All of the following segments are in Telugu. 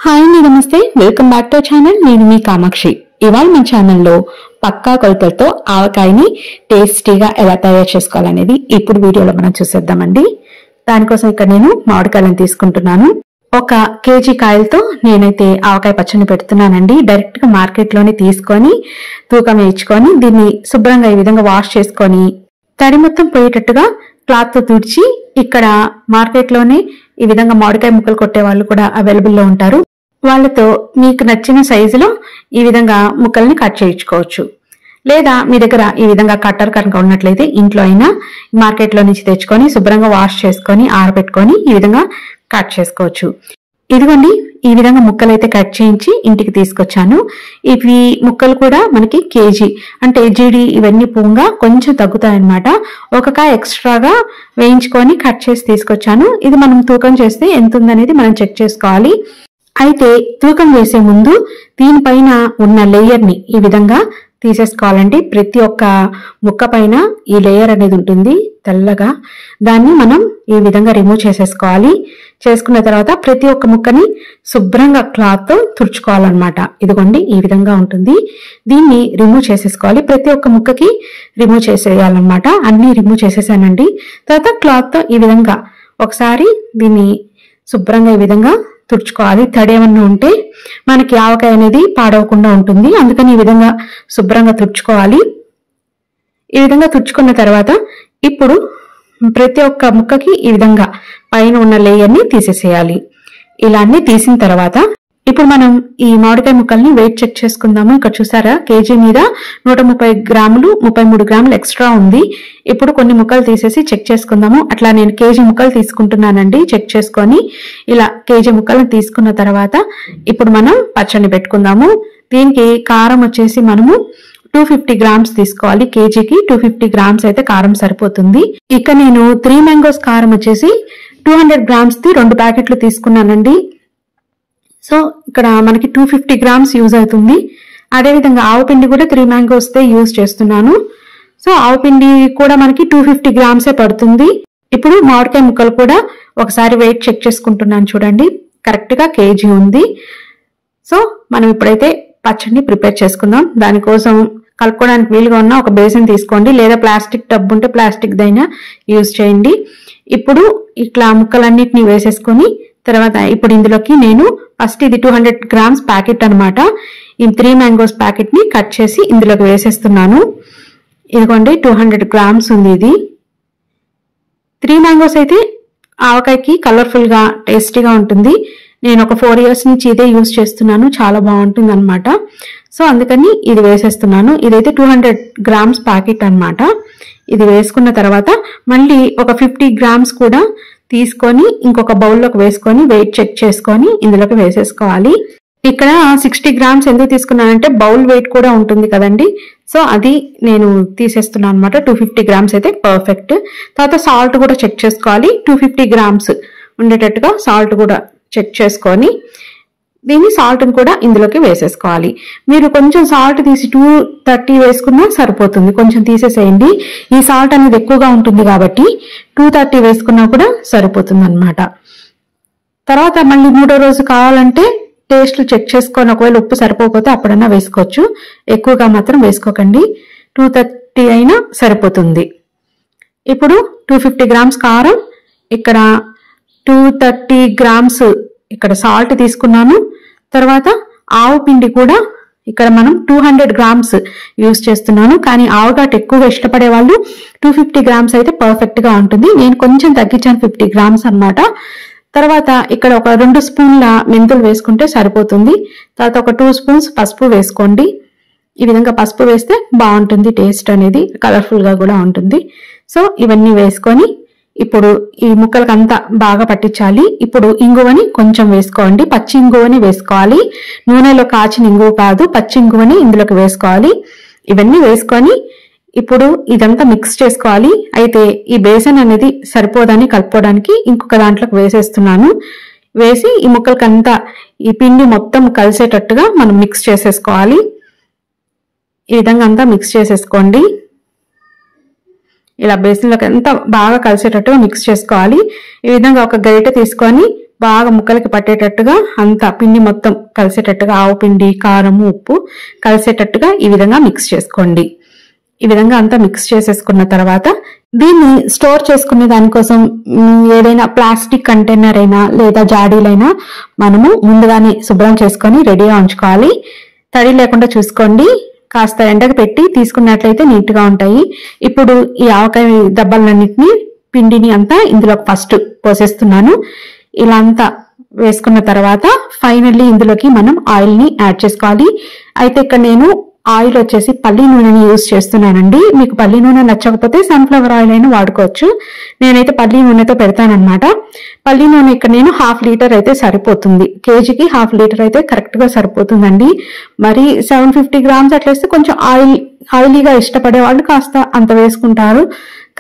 హాయ్ అండి, నమస్తే. Welcome back to channel. నేను మీ కామాక్షి. ఇవాళ మన ఛానల్లో పక్కా కొలతలతో ఆవకాయని టేస్టీగా ఎలా తయారు చేసుకోవాలనేది ఇప్పుడు వీడియోలో మనం చూసేద్దామండి. దానికోసం ఇక్కడ నేను మామిడికాయలను తీసుకుంటున్నాను. 1 కేజీ కాయలతో నేనైతే ఆవకాయ పచ్చడిని పెడుతున్నానండి. డైరెక్ట్ గా మార్కెట్ లోనే తీసుకొని తూకం వేయించుకొని దీన్ని శుభ్రంగా ఈ విధంగా వాష్ చేసుకొని తడి మొత్తం పోయేటట్టుగా క్లాత్ తో తుడిచి, ఇక్కడ మార్కెట్ లోనే ఈ విధంగా మామిడికాయ ముక్కలు కొట్టే వాళ్ళు కూడా అవైలబుల్ లో ఉంటారు. వాళ్ళతో మీకు నచ్చిన సైజులో ఈ విధంగా ముక్కల్ని కట్ చేయించుకోవచ్చు. లేదా మీ దగ్గర ఈ విధంగా కట్టర్ కనుక ఉన్నట్లయితే ఇంట్లో అయినా మార్కెట్ లో నుంచి తెచ్చుకొని శుభ్రంగా వాష్ చేసుకొని ఆరబెట్టుకొని ఈ విధంగా కట్ చేసుకోవచ్చు. ఇదిగోండి, ఈ విధంగా ముక్కలు అయితే కట్ చేయించి ఇంటికి తీసుకొచ్చాను. ఇవి ముక్కలు కూడా మనకి కేజీ అంటే జీడి ఇవన్నీ పూంగా కొంచెం తగ్గుతాయన్నమాట. 1 కాయ ఎక్స్ట్రాగా వేయించుకొని కట్ చేసి తీసుకొచ్చాను. ఇది మనం తూకం చేస్తే ఎంత ఉందనేది మనం చెక్ చేసుకోవాలి. అయితే తూకం వేసే ముందు దీనిపైన ఉన్న లేయర్ ని ఈ విధంగా తీసేసుకోవాలండి. ప్రతి ఒక్క ముక్క పైన ఈ లేయర్ అనేది ఉంటుంది తెల్లగా, దాన్ని మనం ఈ విధంగా రిమూవ్ చేసేసుకోవాలి. చేసుకున్న తర్వాత ప్రతి ఒక్క ముక్కని శుభ్రంగా క్లాత్ తో తుడుచుకోవాలన్నమాట. ఇదిగోండి, ఈ విధంగా ఉంటుంది. దీన్ని రిమూవ్ చేసేసుకోవాలి. ప్రతి ఒక్క ముక్కకి రిమూవ్ చేసేయాలన్నమాట. అన్ని రిమూవ్ చేసేసానండి. తర్వాత క్లాత్ తో ఈ విధంగా ఒకసారి దీన్ని శుభ్రంగా ఈ విధంగా తుడుచుకోవాలి. తడి ఏమన్నా ఉంటే మనకి ఆవకాయ అనేది పాడవకుండా ఉంటుంది. అందుకని ఈ విధంగా శుభ్రంగా తుడుచుకోవాలి. ఈ విధంగా తుడుచుకున్న తర్వాత ఇప్పుడు ప్రతి ఒక్క ముక్కకి ఈ విధంగా పైన ఉన్న లేయర్ ని తీసేసేయాలి. ఇలా అన్ని తీసిన తర్వాత ఇప్పుడు మనం ఈ మామిడికాయ ముక్కల్ని వెయిట్ చెక్ చేసుకుందాము. ఇక్కడ చూసారా, కేజీ మీద 130 గ్రాములు 33 గ్రాములు ఎక్స్ట్రా ఉంది. ఇప్పుడు కొన్ని ముక్కలు తీసేసి చెక్ చేసుకుందాము. అట్లా నేను కేజీ ముక్కలు తీసుకుంటున్నానండి. చెక్ చేసుకొని ఇలా కేజీ ముక్కలను తీసుకున్న తర్వాత ఇప్పుడు మనం పచ్చడిని పెట్టుకుందాము. దీనికి కారం వచ్చేసి మనము 250 గ్రామ్స్ తీసుకోవాలి. కేజీకి 250 గ్రామ్స్ అయితే కారం సరిపోతుంది. ఇక నేను 3 మ్యాంగోస్ కారం వచ్చేసి 200 గ్రామ్స్ ది 2 ప్యాకెట్లు తీసుకున్నానండి. సో ఇక్కడ మనకి 250 గ్రామ్స్ యూజ్ అవుతుంది. అదేవిధంగా ఆవపిండి కూడా 3 మ్యాంగోస్ దే యూజ్ చేస్తున్నాను. సో ఆవపిండి కూడా మనకి 250 గ్రామ్సే పడుతుంది. ఇప్పుడు మామిడికాయ ముక్కలు కూడా ఒకసారి వెయిట్ చెక్ చేసుకుంటున్నాను. చూడండి, కరెక్ట్ గా కేజీ ఉంది. సో మనం ఇప్పుడైతే పచ్చడిని ప్రిపేర్ చేసుకుందాం. దానికోసం కలుపుకోవడానికి వీలుగా ఉన్న ఒక బేసిన్ తీసుకోండి, లేదా ప్లాస్టిక్ టబ్ ఉంటే ప్లాస్టిక్ దైనా యూజ్ చేయండి. ఇప్పుడు ఇట్లా ముక్కలన్నిటిని వేసేసుకొని తర్వాత ఇప్పుడు ఇందులోకి నేను ఫస్ట్ ఇది 200 గ్రామ్స్ ప్యాకెట్ అనమాట. ఈ 3 మ్యాంగోస్ ప్యాకెట్ ని కట్ చేసి ఇందులోకి వేసేస్తున్నాను. ఇదిగోండి, 200 గ్రామ్స్ ఉంది. ఇది 3 మ్యాంగోస్ అయితే ఆవకాయకి కలర్ఫుల్ గా టేస్టీగా ఉంటుంది. నేను ఒక 4 ఇయర్స్ నుంచి ఇదే యూజ్ చేస్తున్నాను. చాలా బాగుంటుంది అనమాట. సో అందుకని ఇది వేసేస్తున్నాను. ఇదైతే 200 గ్రామ్స్ ప్యాకెట్ అనమాట. ఇది వేసుకున్న తర్వాత మళ్ళీ ఒక 50 గ్రామ్స్ కూడా తీసుకొని ఇంకొక బౌల్లోకి వేసుకొని వెయిట్ చెక్ చేసుకొని ఇందులోకి వేసేసుకోవాలి. ఇక్కడ 60 గ్రామ్స్ ఎందుకు తీసుకున్నానంటే బౌల్ వెయిట్ కూడా ఉంటుంది కదండి. సో అది నేను తీసేస్తున్నాను అనమాట. 250 గ్రామ్స్ అయితే పర్ఫెక్ట్. తర్వాత సాల్ట్ కూడా చెక్ చేసుకోవాలి. 250 గ్రామ్స్ ఉండేటట్టుగా సాల్ట్ కూడా చెక్ చేసుకొని దీన్ని సాల్ట్ కూడా ఇందులోకి వేసేసుకోవాలి. మీరు కొంచెం సాల్ట్ తీసి 230 వేసుకున్నా సరిపోతుంది. కొంచెం తీసేసేయండి. ఈ సాల్ట్ అనేది ఎక్కువగా ఉంటుంది కాబట్టి 230 వేసుకున్నా కూడా సరిపోతుంది అనమాట. తర్వాత మళ్ళీ 3వ రోజు కావాలంటే టేస్ట్లు చెక్ చేసుకొని ఒకవేళ ఉప్పు సరిపోకపోతే అప్పుడన్నా వేసుకోవచ్చు. ఎక్కువగా మాత్రం వేసుకోకండి. 230 అయినా సరిపోతుంది. ఇప్పుడు 250 గ్రామ్స్ కారం, ఇక్కడ 230 గ్రామ్స్ ఇక్కడ సాల్ట్ తీసుకున్నాను. తర్వాత ఆవు పిండి కూడా ఇక్కడ మనం 200 గ్రామ్స్ యూజ్ చేస్తున్నాను. కానీ ఆవుగాటు ఎక్కువగా ఇష్టపడే వాళ్ళు 250 గ్రామ్స్ అయితే పర్ఫెక్ట్ గా ఉంటుంది. నేను కొంచెం తగ్గించాను, 50 గ్రామ్స్ అన్నమాట. తర్వాత ఇక్కడ ఒక 2 స్పూన్ల మెంతులు వేసుకుంటే సరిపోతుంది. తర్వాత ఒక 2 స్పూన్స్ పసుపు వేసుకోండి. ఈ విధంగా పసుపు వేస్తే బాగుంటుంది, టేస్ట్ అనేది కలర్ఫుల్ గా కూడా ఉంటుంది. సో ఇవన్నీ వేసుకొని ఇప్పుడు ఈ ముక్కలకు అంతా బాగా పట్టించాలి. ఇప్పుడు ఇంగువని కొంచెం వేసుకోండి. పచ్చి ఇంగువని వేసుకోవాలి. నూనెలో కాచిన ఇంగువ కాదు, పచ్చి ఇంగువని ఇందులోకి వేసుకోవాలి. ఇవన్నీ వేసుకొని ఇప్పుడు ఇదంతా మిక్స్ చేసుకోవాలి. అయితే ఈ బేసన్ అనేది సరిపోదని కలుపుకోవడానికి ఇంకొక దాంట్లోకి వేసేస్తున్నాను. వేసి ఈ ముక్కలకంతా ఈ పిండి మొత్తం కలిసేటట్టుగా మనం మిక్స్ చేసేసుకోవాలి. ఈ విధంగా అంతా మిక్స్ చేసేసుకోండి. ఇలా బేసిన్లోకి అంతా బాగా కలిసేటట్టుగా మిక్స్ చేసుకోవాలి. ఈ విధంగా ఒక గరిటె తీసుకొని బాగా ముక్కలకి పట్టేటట్టుగా అంతా పిండి మొత్తం కలిసేటట్టుగా ఆవు పిండి, కారం, ఉప్పు కలిసేటట్టుగా ఈ విధంగా మిక్స్ చేసుకోండి. ఈ విధంగా అంతా మిక్స్ చేసేసుకున్న తర్వాత దీన్ని స్టోర్ చేసుకునే దానికోసం ఏదైనా ప్లాస్టిక్ కంటైనర్ అయినా లేదా జాడీలైనా మనము ముందుగానే శుభ్రం చేసుకొని రెడీగా ఉంచుకోవాలి. తడి లేకుండా చూసుకోండి. కాస్త ఎండకు పెట్టి తీసుకున్నట్లయితే నీట్ గా ఉంటాయి. ఇప్పుడు ఈ ఆవకాయ దబ్బలన్నిటిని పిండిని అంతా ఇందులో ఫస్ట్ పోసేస్తున్నాను. ఇలా అంతా వేసుకున్న తర్వాత ఫైనల్లీ ఇందులోకి మనం ఆయిల్ ని యాడ్ చేసుకోవాలి. అయితే ఇక్కడ నేను ఆయిల్ వచ్చేసి పల్లి నూనెని యూజ్ చేస్తున్నానండి. మీకు పల్లి నూనె నచ్చకపోతే సన్ఫ్లవర్ ఆయిల్ అయినా వాడుకోవచ్చు. నేనైతే పల్లి నూనెతో పెడతానన్నమాట. పల్లి నూనె ఇక్కడ నేను 1/2 లీటర్ అయితే సరిపోతుంది. కేజీకి 1/2 లీటర్ అయితే కరెక్ట్ గా సరిపోతుందండి. మరి 750 గ్రామ్స్ అట్లేస్తే కొంచెం ఆయిలీగా ఇష్టపడే వాళ్ళు కాస్త అంత వేసుకుంటారు.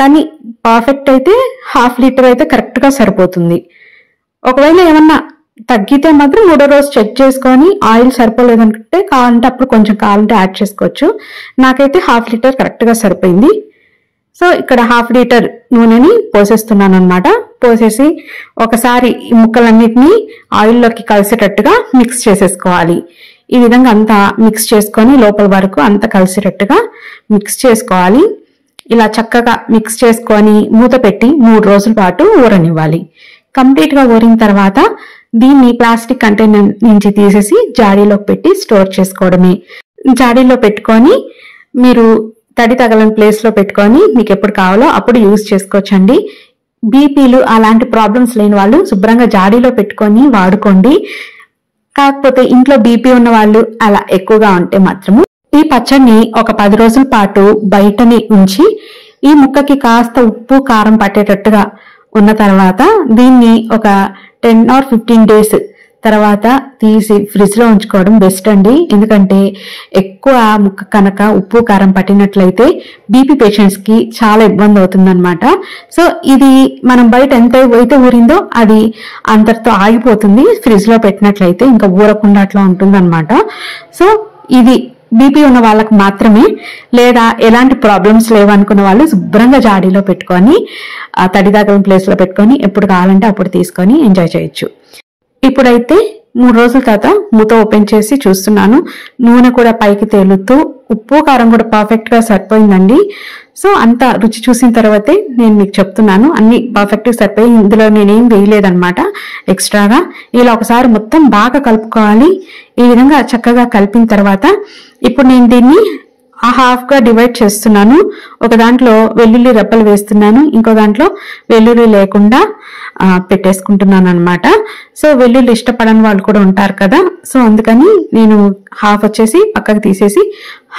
కానీ పర్ఫెక్ట్ అయితే 1/2 లీటర్ అయితే కరెక్ట్ గా సరిపోతుంది. ఒకవేళ ఏమన్నా తగ్గితే మాత్రం 3వ రోజు చెక్ చేసుకొని ఆయిల్ సరిపోలేదనుకుంటే కావాలంటే అప్పుడు కొంచెం కావాలంటే యాడ్ చేసుకోవచ్చు. నాకైతే 1/2 లీటర్ కరెక్ట్ గా సరిపోయింది. సో ఇక్కడ 1/2 లీటర్ నూనెని పోసేస్తున్నాను అనమాట. పోసేసి ఒకసారి ఈ ముక్కలన్నిటినీ ఆయిల్లోకి కలిసేటట్టుగా మిక్స్ చేసేసుకోవాలి. ఈ విధంగా అంతా మిక్స్ చేసుకొని లోపల వరకు అంతా కలిసేటట్టుగా మిక్స్ చేసుకోవాలి. ఇలా చక్కగా మిక్స్ చేసుకొని మూత పెట్టి 3 రోజుల పాటు ఊరనివ్వాలి. కంప్లీట్ గా ఊరిన తర్వాత దీన్ని ప్లాస్టిక్ కంటైనర్ నుంచి తీసేసి జాడీలోకి పెట్టి స్టోర్ చేసుకోవడమే. జాడీలో పెట్టుకొని మీరు తడి తగలని ప్లేస్ లో పెట్టుకొని మీకు ఎప్పుడు కావాలో అప్పుడు యూజ్ చేసుకోవచ్చండి. బీపీలు అలాంటి ప్రాబ్లమ్స్ లేని వాళ్ళు శుభ్రంగా జాడీలో పెట్టుకొని వాడుకోండి. కాకపోతే ఇంట్లో బీపీ ఉన్న వాళ్ళు అలా ఎక్కువగా ఉంటే మాత్రము ఈ పచ్చడిని ఒక 10 రోజుల పాటు బయటని ఉంచి ఈ ముక్కకి కాస్త ఉప్పు కారం పట్టేటట్టుగా ఉన్న తర్వాత దీన్ని ఒక 10 or 15 డేస్ తర్వాత తీసి ఫ్రిడ్జ్ లో ఉంచుకోవడం బెస్ట్ అండి. ఎందుకంటే ఎక్కువ ముక్క కనుక ఉప్పు కారం పట్టినట్లయితే బీపీ పేషెంట్స్ కి చాలా ఇబ్బంది అవుతుందన్నమాట. సో ఇది మనం బయట ఎంత అయితే ఊరిందో అది అంతటితో ఆగిపోతుంది. ఫ్రిడ్జ్ లో పెట్టినట్లయితే ఇంకా ఊరకుండా అట్లా ఉంటుందన్నమాట. సో ఇది బీపీ ఉన్న వాళ్ళకి మాత్రమే, లేదా ఎలాంటి ప్రాబ్లమ్స్ లేవనుకున్న వాళ్ళు శుభ్రంగా జాడీలో పెట్టుకొని తడి తగలని ప్లేస్ లో పెట్టుకొని ఎప్పుడు కావాలంటే అప్పుడు తీసుకొని ఎంజాయ్ చేయొచ్చు. ఇప్పుడైతే 3 రోజుల తర్వాత మూత ఓపెన్ చేసి చూస్తున్నాను. నూనె కూడా పైకి తేలుతూ ఉప్పు కారం కూడా పర్ఫెక్ట్ గా సరిపోయిందండి. సో అంత రుచి చూసిన తర్వాతే నేను మీకు చెప్తున్నాను. అన్ని పర్ఫెక్ట్ గా సరిపోయి ఇందులో నేనేం వేయలేదన్నమాట ఎక్స్ట్రాగా. ఇలా ఒకసారి మొత్తం బాగా కలుపుకోవాలి. ఈ విధంగా చక్కగా కలిపిన తర్వాత ఇప్పుడు నేను దీన్ని హాఫ్ గా డివైడ్ చేస్తున్నాను. ఒక దాంట్లో వెల్లుల్లి రెబ్బలు వేస్తున్నాను, ఇంకో దాంట్లో వెల్లుల్లి లేకుండా పెట్టేసుకుంటున్నాను అనమాట. సో వెల్లుల్లి ఇష్టపడని వాళ్ళు కూడా ఉంటారు కదా. సో అందుకని నేను హాఫ్ వచ్చేసి పక్కకు తీసేసి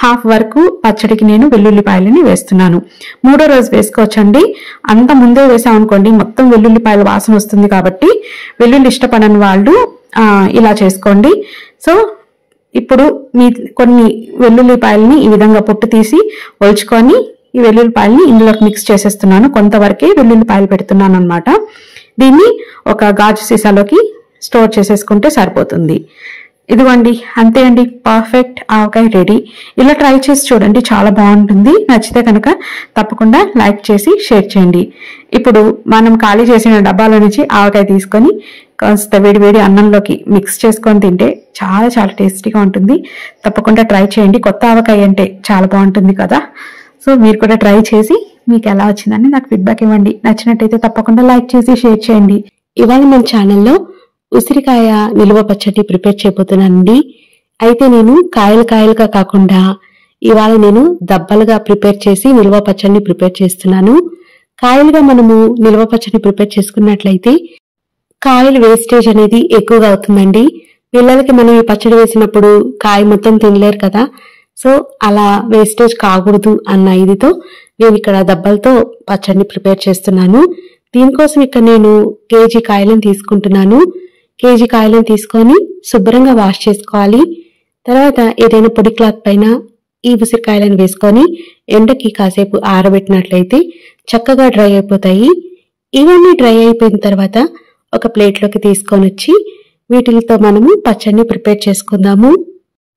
హాఫ్ వరకు పచ్చడికి నేను వెల్లుల్లిపాయలని వేస్తున్నాను. 3వ రోజు వేసుకోవచ్చండి. అంత ముందే వేసామనుకోండి మొత్తం వెల్లుల్లిపాయల వాసన వస్తుంది. కాబట్టి వెల్లుల్లి ఇష్టపడని వాళ్ళు ఇలా చేసుకోండి. సో ఇప్పుడు కొన్ని వెల్లుల్లిపాయలని ఈ విధంగా పొట్టు తీసి ఒలుచుకొని ఈ వెల్లుల్లిపాయలని ఇందులోకి మిక్స్ చేసేస్తున్నాను. కొంతవరకే వెల్లుల్లిపాయలు పెడుతున్నాను అనమాట. దీన్ని ఒక గాజు సీసాలోకి స్టోర్ చేసేసుకుంటే సరిపోతుంది. ఇదిగోండి, అంతే అండి, పర్ఫెక్ట్ ఆవకాయ రెడీ. ఇలా ట్రై చేసి చూడండి, చాలా బాగుంటుంది. నచ్చితే కనుక తప్పకుండా లైక్ చేసి షేర్ చేయండి. ఇప్పుడు మనం ఖాళీ చేసిన డబ్బాల నుంచి ఆవకాయ తీసుకొని కాస్త వేడి అన్నంలోకి మిక్స్ చేసుకొని తింటే చాలా చాలా టేస్టీగా ఉంటుంది. తప్పకుండా ట్రై చేయండి. కొత్త ఆవకాయ అంటే చాలా బాగుంటుంది కదా. సో మీరు కూడా ట్రై చేసి మీకు ఎలా వచ్చిందని నాకు ఫీడ్బ్యాక్ ఇవ్వండి. నచ్చినట్టయితే తప్పకుండా లైక్ చేసి షేర్ చేయండి. ఇవాళ మన ఛానల్లో ఉసిరికాయ నిల్వ పచ్చడి ప్రిపేర్ చేయబోతున్నానండి. అయితే నేను కాయలుగా కాకుండా ఇవాళ నేను దబ్బలుగా ప్రిపేర్ చేసి నిల్వ పచ్చడిని ప్రిపేర్ చేస్తున్నాను. కాయలుగా మనము నిల్వ పచ్చడిని ప్రిపేర్ చేసుకున్నట్లయితే కాయలు వేస్టేజ్ అనేది ఎక్కువగా అవుతుందండి. పిల్లలకి మనం ఈ పచ్చడి వేసినప్పుడు కాయ మొత్తం తినలేరు కదా. సో అలా వేస్టేజ్ కాకూడదు అన్న ఇదితో నేను ఇక్కడ దబ్బలతో పచ్చడిని ప్రిపేర్ చేస్తున్నాను. దీనికోసం ఇక్కడ నేను కేజీ కాయలను తీసుకుంటున్నాను. కేజీ కాయలను తీసుకొని శుభ్రంగా వాష్ చేసుకోవాలి. తర్వాత ఏదైనా పొడి క్లాత్ పైన ఈ ఉసిరికాయలను వేసుకొని ఎండకి కాసేపు ఆరబెట్టినట్లయితే చక్కగా డ్రై అయిపోతాయి. ఇవన్నీ డ్రై అయిపోయిన తర్వాత ఒక ప్లేట్లోకి తీసుకొని వచ్చి వీటితో మనము పచ్చడిని ప్రిపేర్ చేసుకుందాము.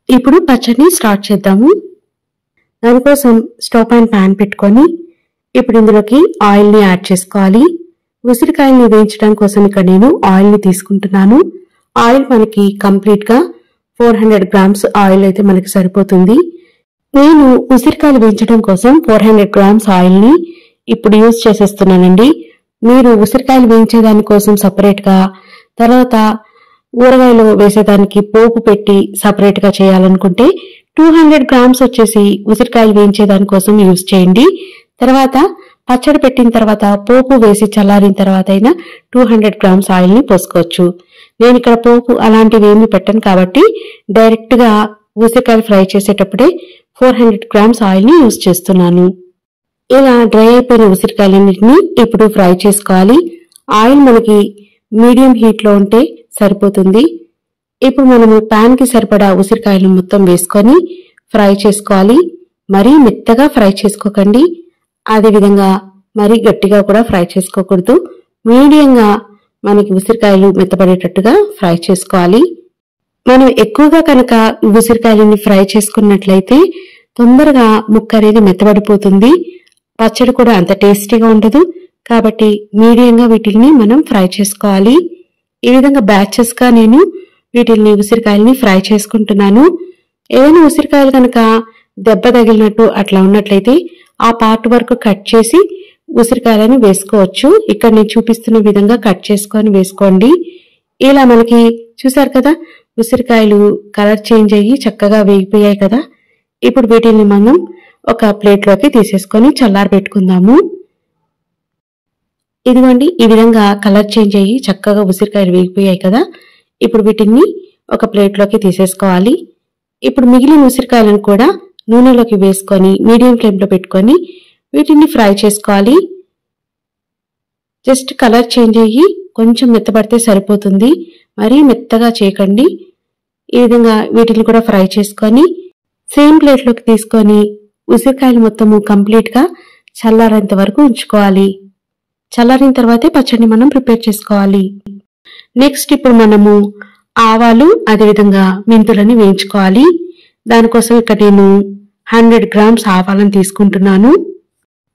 ఇప్పుడు పచ్చడిని స్టార్ట్ చేద్దాము. దానికోసం స్టవ్ పైన ప్యాన్ పెట్టుకొని ఇప్పుడు ఇందులోకి ఆయిల్ని యాడ్ చేసుకోవాలి. ఉసిరికాయల్ని వేయించడం కోసం ఇక్కడ నేను ఆయిల్ ని తీసుకుంటున్నాను. ఆయిల్ మనకి కంప్లీట్ గా 400 గ్రామ్స్ ఆయిల్ అయితే మనకి సరిపోతుంది. నేను ఉసిరికాయలు వేయించడం కోసం 400 గ్రామ్స్ ఆయిల్ ని ఇప్పుడు యూజ్ చేసేస్తున్నానండి. మీరు ఉసిరికాయలు వేయించేదాని కోసం సపరేట్ గా, తర్వాత ఊరగాయలు వేసేదానికి పోపు పెట్టి సపరేట్ గా చేయాలనుకుంటే 200 గ్రామ్స్ వచ్చేసి ఉసిరికాయలు వేయించేదాని కోసం యూజ్ చేయండి. తర్వాత పచ్చడి పెట్టిన తర్వాత పోపు వేసి చల్లారిన తర్వాత అయినా 200 గ్రామ్స్ ఆయిల్ ని పోసుకోవచ్చు. నేను ఇక్కడ పోపు అలాంటివి ఏమి పెట్టను కాబట్టి డైరెక్ట్ గా ఉసిరికాయలు ఫ్రై చేసేటప్పుడే 400 గ్రామ్స్ ఆయిల్ ని యూజ్ చేస్తున్నాను. ఇలా డ్రై అయిపోయిన ఉసిరికాయలన్నింటినీ ఇప్పుడు ఫ్రై చేసుకోవాలి. ఆయిల్ మనకి మీడియం హీట్ లో ఉంటే సరిపోతుంది. ఇప్పుడు మనము పాన్ కి సరిపడా ఉసిరికాయలు మొత్తం వేసుకొని ఫ్రై చేసుకోవాలి. మరీ మెత్తగా ఫ్రై చేసుకోకండి, అదేవిధంగా మరీ గట్టిగా కూడా ఫ్రై చేసుకోకూడదు. మీడియంగా మనకి ఉసిరికాయలు మెత్తబడేటట్టుగా ఫ్రై చేసుకోవాలి. మనం ఎక్కువగా కనుక ఉసిరికాయలని ఫ్రై చేసుకున్నట్లయితే తొందరగా ముక్క అనేది మెత్తబడిపోతుంది, పచ్చడి కూడా అంత టేస్టీగా ఉండదు. కాబట్టి మీడియంగా వీటిని మనం ఫ్రై చేసుకోవాలి. ఈ విధంగా బ్యాచెస్ గా నేను వీటిని ఉసిరికాయలని ఫ్రై చేసుకుంటున్నాను. ఏదైనా ఉసిరికాయలు కనుక దెబ్బ తగిలినట్టు అట్లా ఉన్నట్లయితే ఆ పార్ట్ వరకు కట్ చేసి ఉసిరికాయలను వేసుకోవచ్చు. ఇక్కడ నేను చూపిస్తున్న విధంగా కట్ చేసుకొని వేసుకోండి. ఇలా మనకి చూసారు కదా, ఉసిరికాయలు కలర్ చేంజ్ అయ్యి చక్కగా వేగిపోయాయి కదా. ఇప్పుడు వీటిని మనం ఒక ప్లేట్ లోకి తీసేసుకొని చల్లారబెట్టుకుందాము. ఇదిగోండి, ఈ విధంగా కలర్ చేంజ్ అయ్యి చక్కగా ఉసిరికాయలు వేగిపోయాయి కదా. ఇప్పుడు వీటిని ఒక ప్లేట్ లోకి తీసేసుకోవాలి. ఇప్పుడు మిగిలిన ఉసిరికాయలను కూడా నూనెలోకి వేసుకొని మీడియం ఫ్లేమ్ లో పెట్టుకొని వీటిని ఫ్రై చేసుకోవాలి. జస్ట్ కలర్ చేంజ్ అయ్యి కొంచెం మెత్తబడితే సరిపోతుంది, మరీ మెత్తగా చేయకండి. ఈ విధంగా వీటిని కూడా ఫ్రై చేసుకొని సేమ్ ప్లేట్ లోకి తీసుకొని ఉసిరికాయలు మొత్తము కంప్లీట్ గా చల్లారేంత వరకు ఉంచుకోవాలి. చల్లారిన తర్వాతే పచ్చడిని మనం ప్రిపేర్ చేసుకోవాలి. నెక్స్ట్ ఇప్పుడు మనము ఆవాలు అదేవిధంగా మెంతులని వేయించుకోవాలి. దానికోసం ఇక్కడ నేను 100 గ్రామ్స్ ఆవాలను తీసుకుంటున్నాను.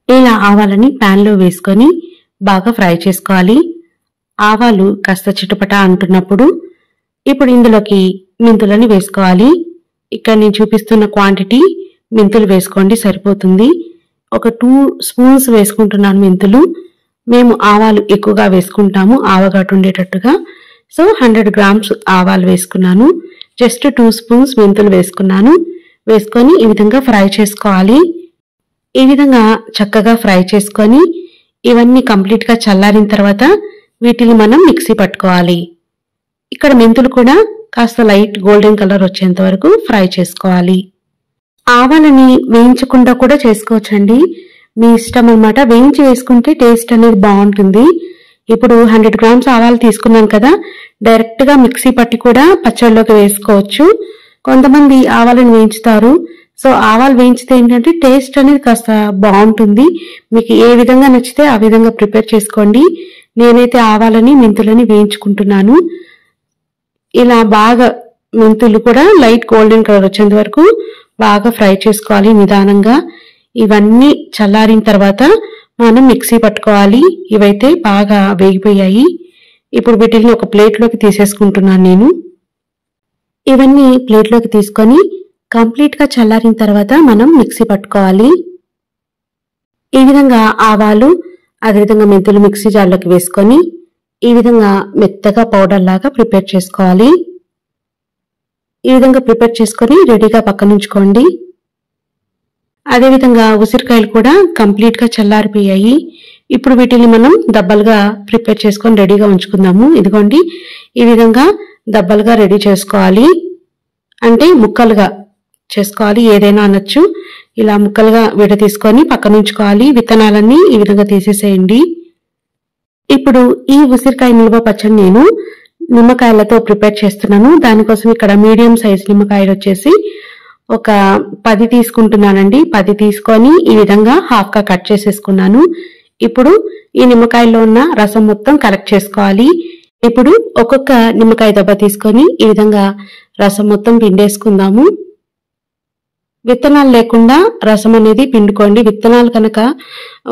ఇలా ఆవాలని ప్యాన్ లో వేసుకొని బాగా ఫ్రై చేసుకోవాలి. ఆవాలు కాస్త చిటపట అంటున్నప్పుడు ఇప్పుడు ఇందులోకి మెంతులని వేసుకోవాలి. ఇక్కడ నేను చూపిస్తున్న క్వాంటిటీ మెంతులు వేసుకోండి, సరిపోతుంది. ఒక 2 స్పూన్స్ వేసుకుంటున్నాను మెంతులు. మేము ఆవాలు ఎక్కువగా వేసుకుంటాము, ఆవగాటు ఉండేటట్టుగా. సో 100 గ్రామ్స్ ఆవాలు వేసుకున్నాను. జస్ట్ 2 స్పూన్స్ మెంతులు వేసుకున్నాను. వేసుకొని ఈ విధంగా ఫ్రై చేసుకోవాలి. ఈ విధంగా చక్కగా ఫ్రై చేసుకొని ఇవన్నీ కంప్లీట్ గా చల్లారిన తర్వాత వీటిని మనం మిక్సీ పట్టుకోవాలి. ఇక్కడ మెంతులు కూడా కాస్త లైట్ గోల్డెన్ కలర్ వచ్చేంత వరకు ఫ్రై చేసుకోవాలి. ఆవాలని వేయించకుండా కూడా చేసుకోవచ్చండి, మీ ఇష్టం అన్నమాట. వేయించి వేసుకుంటే టేస్ట్ అనేది బాగుంటుంది. ఇప్పుడు 100 గ్రామ్స్ ఆవాలు తీసుకున్నాను కదా, డైరెక్ట్ గా మిక్సీ పట్టి కూడా పచ్చళ్ళలోకి వేసుకోవచ్చు. కొంతమంది ఆవాలను వేయించుతారు. సో ఆవాలు వేయించితే ఏంటంటే టేస్ట్ అనేది కాస్త బాగుంటుంది. మీకు ఏ విధంగా నచ్చితే ఆ విధంగా ప్రిపేర్ చేసుకోండి. నేనైతే ఆవాలని మెంతులని వేయించుకుంటున్నాను. ఇలా బాగా మెంతులు కూడా లైట్ గోల్డెన్ కలర్ వచ్చేంత వరకు బాగా ఫ్రై చేసుకోవాలి నిదానంగా. ఇవన్నీ చల్లారిన తర్వాత మనం మిక్సీ పట్టుకోవాలి. ఇవైతే బాగా వేగిపోయాయి. ఇప్పుడు వీటిని ఒక ప్లేట్ లోకి తీసేసుకుంటున్నాను నేను. ఇవన్నీ ప్లేట్ లోకి తీసుకొని కంప్లీట్ గా చల్లారిన తర్వాత మనం మిక్సీ పట్టుకోవాలి. ఈ విధంగా ఆవాలు అదేవిధంగా మెంతులు మిక్సీ జార్లోకి వేసుకొని ఈ విధంగా మెత్తగా పౌడర్ లాగా ప్రిపేర్ చేసుకోవాలి. ఈ విధంగా ప్రిపేర్ చేసుకొని రెడీగా పక్కనుంచుకోండి. అదేవిధంగా ఉసిరికాయలు కూడా కంప్లీట్ గా చల్లారిపోయాయి. ఇప్పుడు వీటిని మనం దబ్బలుగా ప్రిపేర్ చేసుకొని రెడీగా ఉంచుకుందాము. ఇదిగోండి, ఈ విధంగా దబ్బలుగా రెడీ చేసుకోవాలి, అంటే ముక్కలుగా చేసుకోవాలి, ఏదైనా అనొచ్చు. ఇలా ముక్కలుగా విడ తీసుకొని పక్కనుంచుకోవాలి. విత్తనాలన్నీ ఈ విధంగా తీసేసేయండి. ఇప్పుడు ఈ ఉసిరికాయ నిల్వ పచ్చడి నేను నిమ్మకాయలతో ప్రిపేర్ చేస్తున్నాను. దానికోసం ఇక్కడ మీడియం సైజ్ నిమ్మకాయలు వచ్చేసి ఒక 10 తీసుకుంటున్నానండి. 10 తీసుకొని ఈ విధంగా హాఫ్ గా కట్ చేసేసుకున్నాను. ఇప్పుడు ఈ నిమ్మకాయలో ఉన్న రసం మొత్తం కలెక్ట్ చేసుకోవాలి. ఇప్పుడు ఒక్కొక్క నిమ్మకాయ దెబ్బ తీసుకొని ఈ విధంగా రసం మొత్తం పిండేసుకుందాము. విత్తనాలు లేకుండా రసం అనేది పిండుకోండి. విత్తనాలు కనుక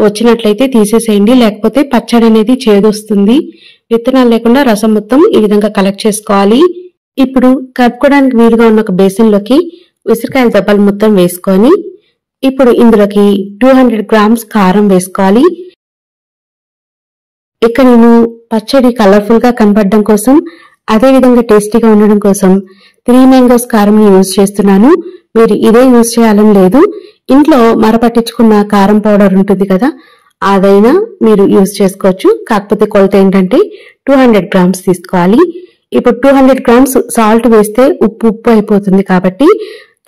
వచ్చినట్లయితే తీసేసేయండి, లేకపోతే పచ్చడి అనేది చేదొస్తుంది. విత్తనాలు లేకుండా రసం మొత్తం ఈ విధంగా కలెక్ట్ చేసుకోవాలి. ఇప్పుడు కలుపుకోవడానికి వీలుగా ఉన్న ఒక బేసిన్లోకి ఉసిరికాయల దెబ్బలు మొత్తం వేసుకొని ఇప్పుడు ఇందులోకి 200 గ్రామ్స్ కారం వేసుకోవాలి. ఇక్కడ నేను పచ్చడి కలర్ఫుల్ గా కనపడడం కోసం, అదే విధంగా టేస్టీగా ఉండడం కోసం 3 మ్యాంగోస్ కారం యూజ్ చేస్తున్నాను. మీరు ఇదే యూజ్ చేయాలని లేదు. ఇంట్లో మరపట్టించుకున్న కారం పౌడర్ ఉంటుంది కదా, అదైనా మీరు యూజ్ చేసుకోవచ్చు. కాకపోతే కొలత ఏంటంటే 200 గ్రామ్స్ తీసుకోవాలి. ఇప్పుడు 200 గ్రామ్స్ సాల్ట్ వేస్తే ఉప్పు అయిపోతుంది కాబట్టి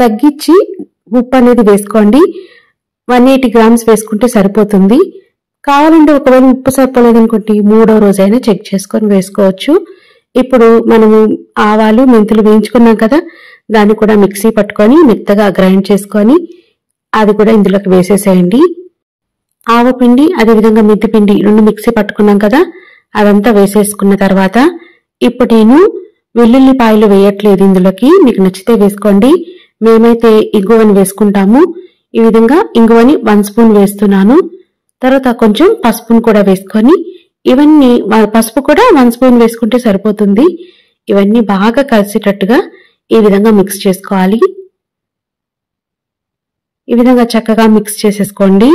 తగ్గించి ఉప్పు అనేది వేసుకోండి. 180 గ్రామ్స్ వేసుకుంటే సరిపోతుంది. కావాలంటే ఒకవేళ ఉప్పు సరిపోలేదనుకోండి 3వ రోజైనా చెక్ చేసుకొని వేసుకోవచ్చు. ఇప్పుడు మనము ఆవాలు మెంతులు వేయించుకున్నాం కదా, దాన్ని కూడా మిక్సీ పట్టుకొని మెత్తగా గ్రైండ్ చేసుకొని అది కూడా ఇందులోకి వేసేసేయండి. ఆవపిండి అదేవిధంగా మెంతిపిండి 2 మిక్సీ పట్టుకున్నాం కదా, అదంతా వేసేసుకున్న తర్వాత ఇప్పుడు నేను వెల్లుల్లిపాయలు వేయట్లేదు ఇందులోకి. మీకు నచ్చితే వేసుకోండి. మేమైతే ఇంగువని వేసుకుంటాము. ఈ విధంగా ఇంగువని 1 స్పూన్ వేస్తున్నాను. తర్వాత కొంచెం పసుపును కూడా వేసుకొని ఇవన్నీ, పసుపు కూడా 1 స్పూన్ వేసుకుంటే సరిపోతుంది. ఇవన్నీ బాగా కలిసేటట్టుగా ఈ విధంగా మిక్స్ చేసుకోవాలి. ఈ విధంగా చక్కగా మిక్స్ చేసేసుకోండి.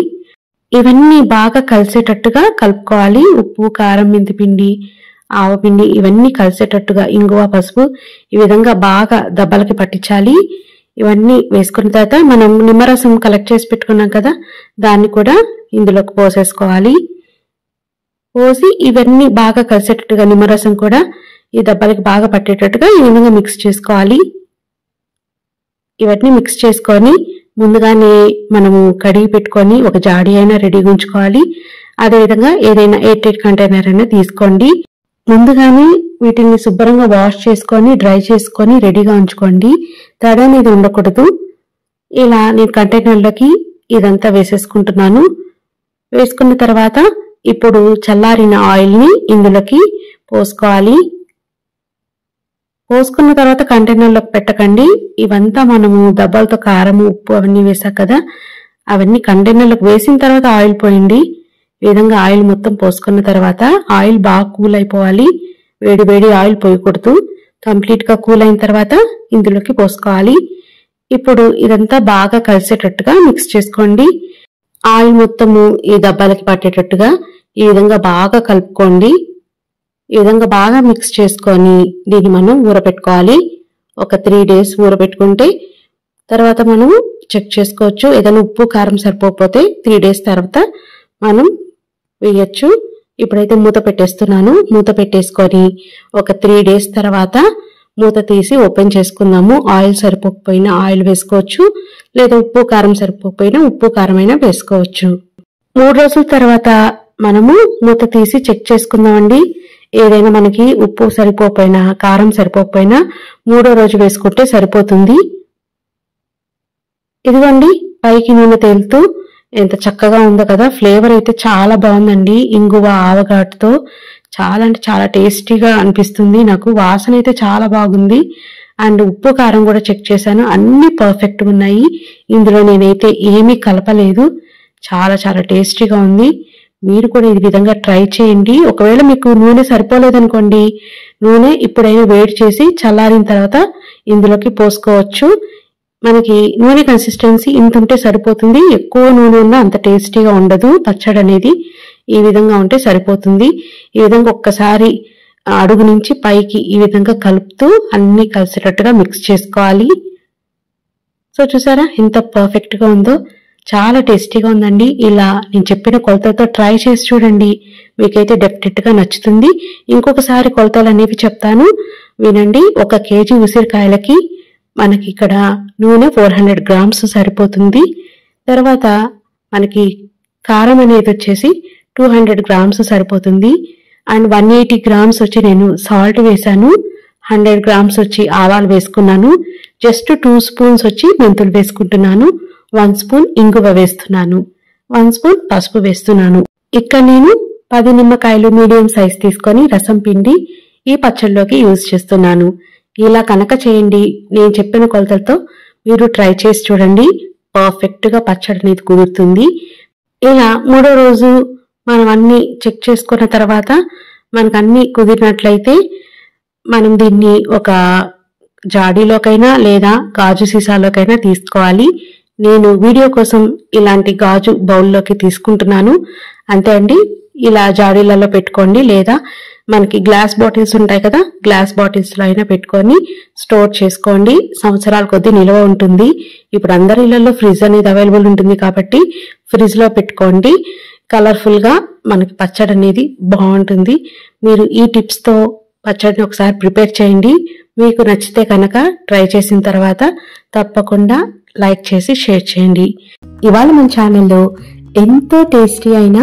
ఇవన్నీ బాగా కలిసేటట్టుగా కలుపుకోవాలి. ఉప్పు, కారం, మెంతిపిండి, ఆవపిండి ఇవన్నీ కలిసేటట్టుగా ఇంగువ, పసుపు ఈ విధంగా బాగా దెబ్బలకి పట్టించాలి. ఇవన్నీ వేసుకున్న తర్వాత మనం నిమ్మరసం కలెక్ట్ చేసి పెట్టుకున్నాం కదా, దాన్ని కూడా ఇందులోకి పోసేసుకోవాలి. పోసి ఇవన్నీ బాగా కలిసేటట్టుగా నిమ్మరసం కూడా ఈ దెబ్బలకి బాగా పట్టేటట్టుగా ఈ విధంగా మిక్స్ చేసుకోవాలి. ఇవన్నీ మిక్స్ చేసుకొని ముందుగానే మనము కడిగి పెట్టుకొని ఒక జాడీ అయినా రెడీగా ఉంచుకోవాలి. అదేవిధంగా ఏదైనా ఎయిర్ టైట్ కంటైనర్ అయినా తీసుకోండి. ముందుగానే వీటిని శుభ్రంగా వాష్ చేసుకొని డ్రై చేసుకొని రెడీగా ఉంచుకోండి. తడ అనేది ఉండకూడదు. ఇలా నేను కంటైనర్లోకి ఇదంతా వేసేసుకుంటున్నాను. వేసుకున్న తర్వాత ఇప్పుడు చల్లారిన ఆయిల్ ని ఇందులోకి పోసుకోవాలి. పోసుకున్న తర్వాత కంటైనర్లోకి పెట్టకండి. ఇవంతా మనము దెబ్బలతో కారం, ఉప్పు అవన్నీ వేసాం కదా, అవన్నీ కంటైనర్లోకి వేసిన తర్వాత ఆయిల్ పోయండి. ఈ విధంగా ఆయిల్ మొత్తం పోసుకున్న తర్వాత ఆయిల్ బాగా కూల్ అయిపోవాలి. వేడి వేడి ఆయిల్ పోయకూడదు. కంప్లీట్ గా కూల్ అయిన తర్వాత ఇందులోకి పోసుకోవాలి. ఇప్పుడు ఇదంతా బాగా కలిసేటట్టుగా మిక్స్ చేసుకోండి. ఆయిల్ మొత్తము ఈ దెబ్బలకి పట్టేటట్టుగా ఈ విధంగా బాగా కలుపుకోండి. ఈ విధంగా బాగా మిక్స్ చేసుకొని దీన్ని మనం ఊరపెట్టుకోవాలి. ఒక 3 days ఊరపెట్టుకుంటే తర్వాత మనం చెక్ చేసుకోవచ్చు. ఏదైనా ఉప్పు, కారం సరిపోకపోతే 3 days తర్వాత మనం వేయచ్చు. ఇప్పుడైతే మూత పెట్టేస్తున్నాను. మూత పెట్టేసుకొని ఒక 3 days తర్వాత మూత తీసి ఓపెన్ చేసుకుందాము. ఆయిల్ సరిపోకపోయినా ఆయిల్ వేసుకోవచ్చు, లేదా ఉప్పు, కారం సరిపోకపోయినా ఉప్పు, కారం అయినా వేసుకోవచ్చు. 3 రోజుల తర్వాత మనము మూత తీసి చెక్ చేసుకుందామండి. ఏదైనా మనకి ఉప్పు సరిపోకపోయినా, కారం సరిపోకపోయినా 3వ రోజు వేసుకుంటే సరిపోతుంది. ఇదిగోండి పైకి నూనె తేలుతూ ఎంత చక్కగా ఉందో కదా. ఫ్లేవర్ అయితే చాలా బాగుందండి. ఇంగువ, ఆవగాటుతో చాలా అంటే చాలా టేస్టీగా అనిపిస్తుంది నాకు. వాసన అయితే చాలా బాగుంది. అండ్ ఉప్పు, కారం కూడా చెక్ చేశాను, అన్ని పర్ఫెక్ట్గా ఉన్నాయి. ఇందులో నేనైతే ఏమీ కలపలేదు. చాలా చాలా టేస్టీగా ఉంది. మీరు కూడా ఈ విధంగా ట్రై చేయండి. ఒకవేళ మీకు నూనె సరిపోలేదనుకోండి, నూనె ఇప్పుడైనా వేడి చేసి చల్లారిన తర్వాత ఇందులోకి పోసుకోవచ్చు. మనకి నూనె కన్సిస్టెన్సీ ఇంత ఉంటే సరిపోతుంది. ఎక్కువ నూనె ఉన్నా అంత టేస్టీగా ఉండదు పచ్చడి అనేది. ఈ విధంగా ఉంటే సరిపోతుంది. ఈ విధంగా ఒక్కసారి అడుగు నుంచి పైకి ఈ విధంగా కలుపుతూ అన్ని కలిసేటట్టుగా మిక్స్ చేసుకోవాలి. సో చూసారా ఎంత పర్ఫెక్ట్ గా ఉందో. చాలా టేస్టీగా ఉందండి. ఇలా నేను చెప్పిన కొలతలతో ట్రై చేసి చూడండి, మీకైతే డెఫినెట్ గా నచ్చుతుంది. ఇంకొకసారి కొలతలు అనేవి చెప్తాను వినండి. 1 kg ఉసిరికాయలకి మనకి ఇక్కడ నూనె 400 గ్రామ్స్ సరిపోతుంది. తర్వాత మనకి కారం అనేది వచ్చేసి 200 గ్రామ్స్ సరిపోతుంది. అండ్ 180 గ్రామ్స్ వచ్చి నేను సాల్ట్ వేసాను. 100 గ్రామ్స్ వచ్చి ఆవాలు వేసుకున్నాను. జస్ట్ 2 స్పూన్స్ వచ్చి మెంతులు వేసుకుంటున్నాను. 1 స్పూన్ ఇంగువ వేస్తున్నాను. 1 స్పూన్ పసుపు వేస్తున్నాను. ఇక్కడ నేను 10 నిమ్మకాయలు మీడియం సైజ్ తీసుకొని రసం పిండి ఈ పచ్చళ్ళలోకి యూజ్ చేస్తున్నాను. ఇలా కనుక చేయండి, నేను చెప్పిన కొలతలతో మీరు ట్రై చేసి చూడండి, పర్ఫెక్ట్ గా పచ్చడి అనేది కుదురుతుంది. ఇలా 3వ రోజు మనం అన్ని చెక్ చేసుకున్న తర్వాత మనకు అన్ని కుదిరినట్లయితే మనం దీన్ని ఒక జాడీలోకైనా లేదా గాజు సీసాలోకైనా తీసుకోవాలి. నేను వీడియో కోసం ఇలాంటి గాజు బౌల్లోకి తీసుకుంటున్నాను. అంతే అండి. ఇలా జాడీలలో పెట్టుకోండి, లేదా మనకి గ్లాస్ బాటిల్స్ ఉంటాయి కదా, గ్లాస్ బాటిల్స్ లో అయినా పెట్టుకొని స్టోర్ చేసుకోండి. సంవత్సరాల కొద్దీ నిల్వ ఉంటుంది. ఇప్పుడు అందరి ఇళ్లలో ఫ్రిడ్జ్ అనేది అవైలబుల్ ఉంటుంది కాబట్టి ఫ్రిడ్జ్ లో పెట్టుకోండి. కలర్ఫుల్ గా మనకి పచ్చడి అనేది బాగుంటుంది. మీరు ఈ టిప్స్ తో పచ్చడిని ఒకసారి ప్రిపేర్ చేయండి. మీకు నచ్చితే కనుక ట్రై చేసిన తర్వాత తప్పకుండా లైక్ చేసి షేర్ చేయండి. ఇవాళ మన ఛానల్లో ఎంతో టేస్టీ అయిన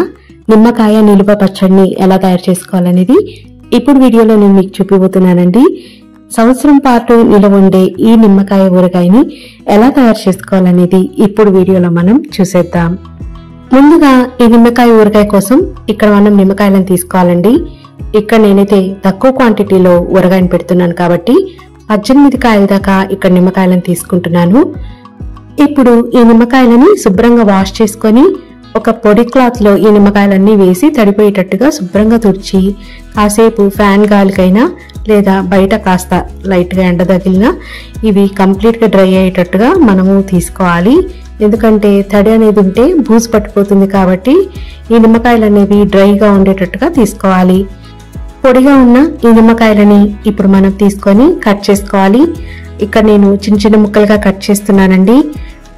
నిమ్మకాయ నిలువ పచ్చడిని ఎలా తయారు చేసుకోవాలనేది ఇప్పుడు వీడియోలో నేను మీకు చూపిపోతున్నానండి. సంవత్సరం పాటు నిలవ ఉండే ఈ నిమ్మకాయ ఊరగాయని ఎలా తయారు చేసుకోవాలనేది ఇప్పుడు వీడియోలో మనం చూసేద్దాం. ముందుగా ఈ నిమ్మకాయ ఊరగాయ కోసం ఇక్కడ మనం నిమ్మకాయలను తీసుకోవాలండి. ఇక్కడ నేనైతే తక్కువ క్వాంటిటీలో ఊరగాయని పెడుతున్నాను కాబట్టి 18 కాయల దాకా ఇక్కడ నిమ్మకాయలను తీసుకుంటున్నాను. ఇప్పుడు ఈ నిమ్మకాయలని శుభ్రంగా వాష్ చేసుకొని ఒక పొడి క్లాత్ లో ఈ నిమ్మకాయలన్నీ వేసి తడిపోయేటట్టుగా శుభ్రంగా తుడిచి కాసేపు ఫ్యాన్ గాలికైనా లేదా బయట కాస్త లైట్ గా ఎండ తగిలినా ఇవి కంప్లీట్ గా డ్రై అయ్యేటట్టుగా మనము తీసుకోవాలి. ఎందుకంటే తడి అనేది ఉంటే బూజు పట్టిపోతుంది కాబట్టి ఈ నిమ్మకాయలు అనేవి డ్రైగా ఉండేటట్టుగా తీసుకోవాలి. పొడిగా ఉన్న ఈ నిమ్మకాయలని ఇప్పుడు మనం తీసుకొని కట్ చేసుకోవాలి. ఇక్కడ నేను చిన్న చిన్న ముక్కలుగా కట్ చేస్తున్నానండి.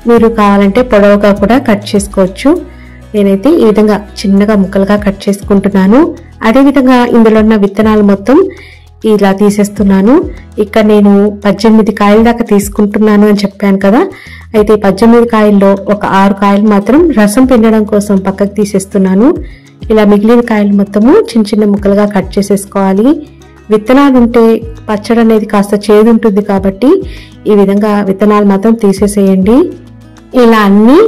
మీరు కావాలంటే పొడవుగా కూడా కట్ చేసుకోవచ్చు. నేనైతే ఈ విధంగా చిన్నగా ముక్కలుగా కట్ చేసుకుంటున్నాను. అదే విధంగా ఇందులో ఉన్న విత్తనాలు మొత్తం ఇలా తీసేస్తున్నాను. ఇక్కడ నేను 18 కాయల దాకా తీసుకుంటున్నాను అని చెప్పాను కదా, అయితే 18 కాయల్లో ఒక 6 కాయలు మాత్రం రసం పిండడం కోసం పక్కకు తీసేస్తున్నాను. ఇలా మిగిలిన కాయలు మొత్తము చిన్న చిన్న ముక్కలుగా కట్ చేసేసుకోవాలి. విత్తనాలు ఉంటే పచ్చడి అనేది కాస్త చేదు ఉంటుంది కాబట్టి ఈ విధంగా విత్తనాలు మాత్రం తీసేసేయండి. ఇలా అన్ని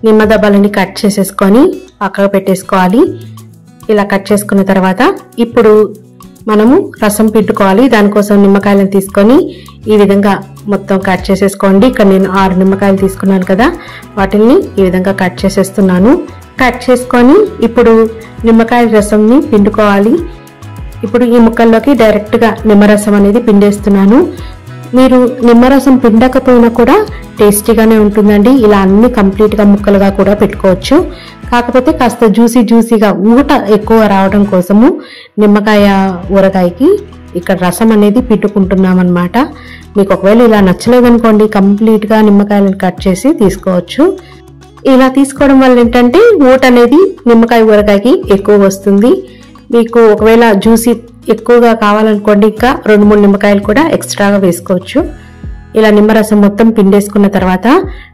నిమ్మదబ్బాలని కట్ చేసేసుకొని పక్కకు పెట్టేసుకోవాలి. ఇలా కట్ చేసుకున్న తర్వాత ఇప్పుడు మనము రసం పిండుకోవాలి. దానికోసం నిమ్మకాయలను తీసుకొని ఈ విధంగా మొత్తం కట్ చేసేసుకోండి. ఇక్కడ నేను 6 నిమ్మకాయలు తీసుకున్నాను కదా, వాటిని ఈ విధంగా కట్ చేసేస్తున్నాను. కట్ చేసుకొని ఇప్పుడు నిమ్మకాయ రసంని పిండుకోవాలి. ఇప్పుడు ఈ ముక్కల్లోకి డైరెక్ట్ గా నిమ్మరసం అనేది పిండేస్తున్నాను. మీరు నిమ్మరసం పిండకపోయినా కూడా టేస్టీగానే ఉంటుందండి. ఇలా అన్ని కంప్లీట్ గా ముక్కలుగా కూడా పెట్టుకోవచ్చు. కాకపోతే కాస్త జ్యూసీగా ఊట ఎక్కువ రావడం కోసము నిమ్మకాయ ఊరగాయకి ఇక్కడ రసం అనేది పిండుకుంటున్నాం అన్నమాట. మీకు ఒకవేళ ఇలా నచ్చలేదనుకోండి కంప్లీట్ గా నిమ్మకాయలను కట్ చేసి తీసుకోవచ్చు. ఇలా తీసుకోవడం వల్ల ఏంటంటే ఊట అనేది నిమ్మకాయ ఊరగాయకి ఎక్కువ వస్తుంది. మీకు ఒకవేళ జ్యూసీ ఎక్కువగా కావాలనుకోండి ఇంకా 2-3 నిమ్మకాయలు కూడా ఎక్స్ట్రాగా వేసుకోవచ్చు. ఇలా నిమ్మరసం మొత్తం పిండేసుకున్న తర్వాత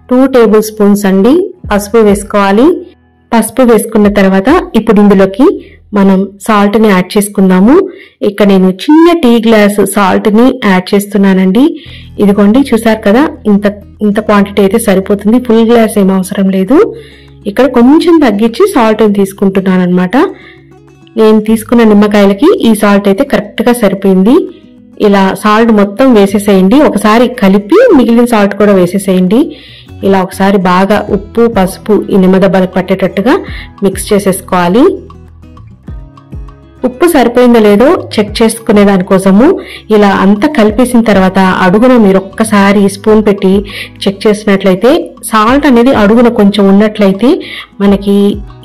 2 టేబుల్ స్పూన్స్ అండి పసుపు వేసుకోవాలి. పసుపు వేసుకున్న తర్వాత ఇప్పుడు ఇందులోకి మనం సాల్ట్ ని యాడ్ చేసుకుందాము. ఇక్కడ నేను చిన్న టీ గ్లాస్ సాల్ట్ ని యాడ్ చేస్తున్నానండి. ఇదిగోండి, చూసారు కదా, ఇంత క్వాంటిటీ అయితే సరిపోతుంది. ఫుల్ గ్లాస్ ఏం అవసరం లేదు. ఇక్కడ కొంచెం తగ్గించి సాల్ట్ ని తీసుకుంటున్నాను అనమాట. నేను తీసుకున్న నిమ్మకాయలకి ఈ సాల్ట్ అయితే కరెక్ట్ గా సరిపోయింది. ఇలా సాల్ట్ మొత్తం వేసేసేయండి. ఒకసారి కలిపి మిగిలిన సాల్ట్ కూడా వేసేసేయండి. ఇలా ఒకసారి బాగా ఉప్పు పసుపు ఈ నిమ్మదబ్బాలకు పట్టేటట్టుగా మిక్స్ చేసేసుకోవాలి. ఉప్పు సరిపోయిందో లేదో చెక్ చేసుకునే దానికోసము ఇలా అంతా కలిపేసిన తర్వాత అడుగున మీరు ఒక్కసారి స్పూన్ పెట్టి చెక్ చేసినట్లయితే సాల్ట్ అనేది అడుగున కొంచెం ఉన్నట్లయితే మనకి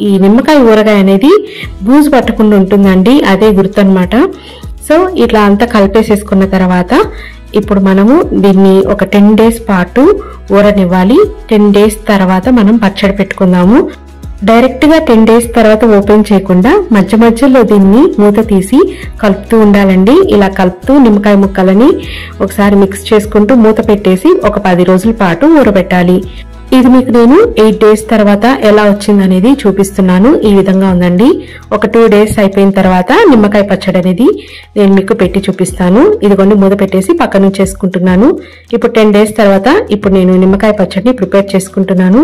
ఈ నిమ్మకాయ ఊరగాయ అనేది బూజు పట్టకుండా ఉంటుందండి. అదే గుర్తు అన్నమాట. సో ఇట్లా అంతా కలిపేసేసుకున్న తర్వాత ఇప్పుడు మనము దీన్ని ఒక 10 డేస్ పాటు ఊరనివ్వాలి. 10 డేస్ తర్వాత మనం పచ్చడి పెట్టుకుందాము. డైరెక్ట్ గా 10 డేస్ తర్వాత ఓపెన్ చేయకుండా మధ్య మధ్యలో దీన్ని మూత తీసి కలుపుతూ ఉండాలండి. ఇలా కలుపుతూ నిమ్మకాయ ముక్కలని ఒకసారి మిక్స్ చేసుకుంటూ మూత పెట్టేసి ఒక 10 రోజుల పాటు ఊరబెట్టాలి. ఇది మీకు నేను 8 డేస్ తర్వాత ఎలా వచ్చిందనేది చూపిస్తున్నాను. ఈ విధంగా ఉందండి. ఒక 2 డేస్ అయిపోయిన తర్వాత నిమ్మకాయ పచ్చడి అనేది నేను మీకు పెట్టి చూపిస్తాను. ఇదిగోండి, మూత పెట్టేసి పక్కన చేసుకుంటున్నాను. ఇప్పుడు 10 డేస్ తర్వాత ఇప్పుడు నేను నిమ్మకాయ పచ్చడిని ప్రిపేర్ చేసుకుంటున్నాను.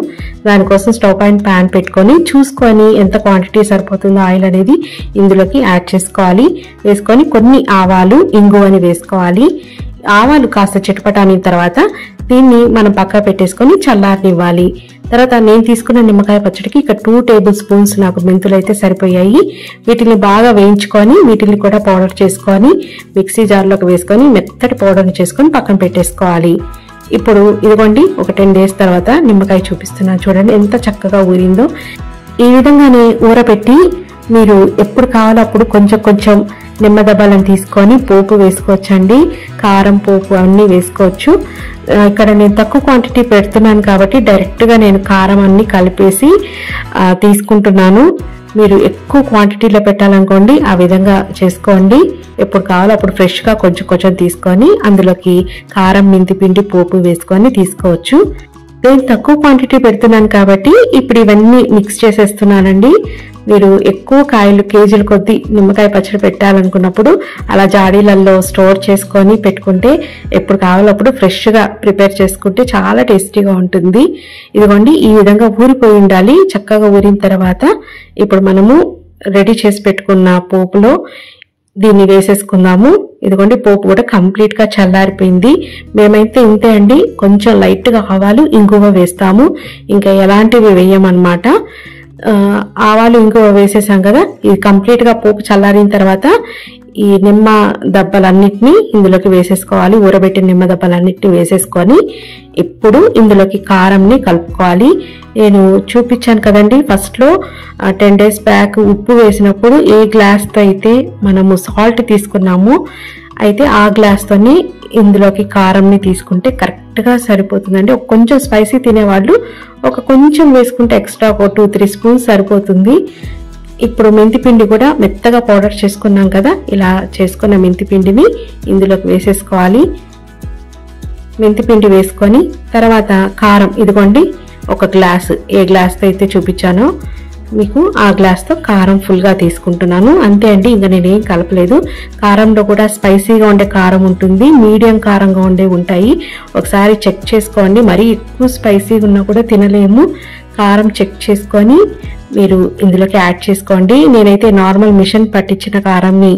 దానికోసం స్టవ్ పైన ప్యాన్ పెట్టుకొని చూసుకొని ఎంత క్వాంటిటీ సరిపోతుందో ఆయిల్ అనేది ఇందులోకి యాడ్ చేసుకోవాలి. వేసుకొని కొన్ని ఆవాలు ఇంగువని వేసుకోవాలి. ఆవాలు కాస్త చిటపటానిన తర్వాత దీన్ని మనం పక్క పెట్టేసుకొని చల్లారనివ్వాలి. తర్వాత నేను తీసుకున్న నిమ్మకాయ పచ్చడికి ఇక్కడ 2 టేబుల్ స్పూన్స్ నాకు మెంతులు అయితే సరిపోయాయి. వీటిని బాగా వేయించుకొని వీటిని కూడా పౌడర్ చేసుకొని మిక్సీ జార్లోకి వేసుకొని మెత్తటి పౌడర్ని చేసుకొని పక్కన పెట్టేసుకోవాలి. ఇప్పుడు ఇదిగోండి ఒక 10 days తర్వాత నిమ్మకాయ చూపిస్తున్నాను చూడండి ఎంత చక్కగా ఊరిందో. ఈ విధంగానే ఊరబెట్టి మీరు ఎప్పుడు కావాలో అప్పుడు కొంచెం కొంచెం నిమ్మదబ్బాలను తీసుకొని పోపు వేసుకోవచ్చండి. కారం పోపు అన్నీ వేసుకోవచ్చు. ఇక్కడ నేను తక్కువ క్వాంటిటీ పెడుతున్నాను కాబట్టి డైరెక్ట్గా నేను కారం అన్ని కలిపేసి తీసుకుంటున్నాను. మీరు ఎక్కువ క్వాంటిటీలో పెట్టాలనుకోండి ఆ విధంగా చేసుకోండి. ఎప్పుడు కావాలో అప్పుడు ఫ్రెష్గా కొంచెం కొంచెం తీసుకొని అందులోకి కారం మెంతిపిండి పోపు వేసుకొని తీసుకోవచ్చు. నేను తక్కువ క్వాంటిటీ పెడుతున్నాను కాబట్టి ఇప్పుడు ఇవన్నీ మిక్స్ చేసేస్తున్నానండి. మీరు ఎక్కువ కాయలు కేజీల కొద్దీ నిమ్మకాయ పచ్చడి పెట్టాలనుకున్నప్పుడు అలా జాడీలలో స్టోర్ చేసుకొని పెట్టుకుంటే ఎప్పుడు కావాలో అప్పుడు ఫ్రెష్గా ప్రిపేర్ చేసుకుంటే చాలా టేస్టీగా ఉంటుంది. ఇదిగోండి ఈ విధంగా ఊరిపోయి ఉండాలి. చక్కగా ఊరిన తర్వాత ఇప్పుడు మనము రెడీ చేసి పెట్టుకున్న పోపులో దీన్ని వేసేసుకుందాము. ఇదిగోండి పోపు కూడా కంప్లీట్ గా చల్లారిపోయింది. మేమైతే ఇంతే అండి, కొంచెం లైట్ గా ఆవాలు ఇంగువ వేస్తాము, ఇంకా ఎలాంటివి వేయమన్నమాట. ఆవాలు ఇంగువ వేసేసాం కదా, ఇది కంప్లీట్ గా పోపు చల్లారిన తర్వాత ఈ నిమ్మ దబ్బలన్నిటిని ఇందులోకి వేసేసుకోవాలి. ఊరబెట్టిన నిమ్మ దబ్బలన్నిటిని వేసేసుకొని ఇప్పుడు ఇందులోకి కారంని కలుపుకోవాలి. నేను చూపించాను కదండి ఫస్ట్ లో 10 days బ్యాక్ ఉప్పు వేసినప్పుడు ఏ గ్లాస్ తో అయితే మనము సాల్ట్ తీసుకున్నామో అయితే ఆ గ్లాస్ తోని ఇందులోకి కారంని తీసుకుంటే కరెక్ట్ గా సరిపోతుందండి. కొంచెం స్పైసీ తినేవాళ్ళు ఒక కొంచెం వేసుకుంటే ఎక్స్ట్రా ఒక 2-3 స్పూన్స్ సరిపోతుంది. ఇప్పుడు మెంతిపిండి కూడా మెత్తగా పౌడర్ చేసుకున్నాం కదా, ఇలా చేసుకున్న మెంతిపిండిని ఇందులోకి వేసేసుకోవాలి. మెంతిపిండి వేసుకొని తర్వాత కారం ఇదిగోండి ఒక గ్లాసు, ఏ గ్లాస్తో అయితే చూపించానో మీకు ఆ గ్లాస్తో కారం ఫుల్గా తీసుకుంటున్నాను. అంతే అండి, ఇంకా నేనేం కలపలేదు. కారంలో కూడా స్పైసీగా ఉండే కారం ఉంటుంది, మీడియం కారంగా ఉండే ఉంటాయి. ఒకసారి చెక్ చేసుకోండి, మరీ ఎక్కువ స్పైసీగా ఉన్నా కూడా తినలేము. కారం చెక్ చేసుకొని మీరు ఇందులోకి యాడ్ చేసుకోండి. నేనైతే నార్మల్ మిషన్ పట్టించిన కారంని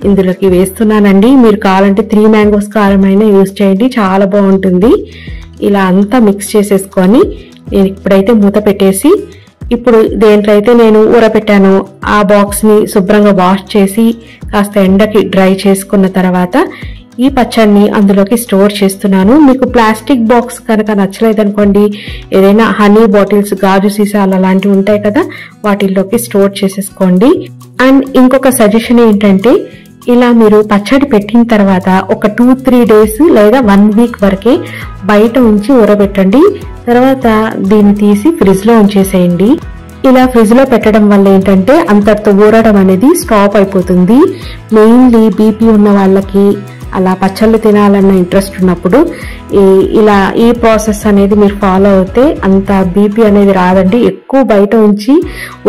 ఇందులోకి వేస్తున్నానండి. మీరు కావాలంటే 3 mangoes కారం అయినా యూజ్ చేయండి, చాలా బాగుంటుంది. ఇలా అంతా మిక్స్ చేసేసుకొని నేను ఇప్పుడైతే మూత పెట్టేసి ఇప్పుడు దేంట్లో అయితే నేను ఊరపెట్టానో ఆ బాక్స్ని శుభ్రంగా వాష్ చేసి కాస్త ఎండకి డ్రై చేసుకున్న తర్వాత ఈ పచ్చడిని అందులోకి స్టోర్ చేస్తున్నాను. మీకు ప్లాస్టిక్ బాక్స్ కనుక నచ్చలేదనుకోండి, ఏదైనా హనీ బాటిల్స్, గాజు సీసాలు అలాంటివి ఉంటాయి కదా, వాటిల్లోకి స్టోర్ చేసేసుకోండి. అండ్ ఇంకొక సజెషన్ ఏంటంటే, ఇలా మీరు పచ్చడి పెట్టిన తర్వాత ఒక 2-3 days లేదా 1 week వరకే బయట ఉంచి ఊరబెట్టండి. తర్వాత దీన్ని తీసి ఫ్రిడ్జ్ లో ఉంచేసేయండి. ఇలా ఫ్రిడ్జ్ లో పెట్టడం వల్ల ఏంటంటే అంతటితో ఊరడం అనేది స్టాప్ అయిపోతుంది. మెయిన్లీ బీపీ ఉన్న వాళ్ళకి అలా పచ్చళ్ళు తినాలన్న ఇంట్రెస్ట్ ఉన్నప్పుడు ఇలా ఈ ప్రాసెస్ అనేది మీరు ఫాలో అవుతే అంత బీపీ అనేది రాదండి. ఎక్కువ బయట ఉంచి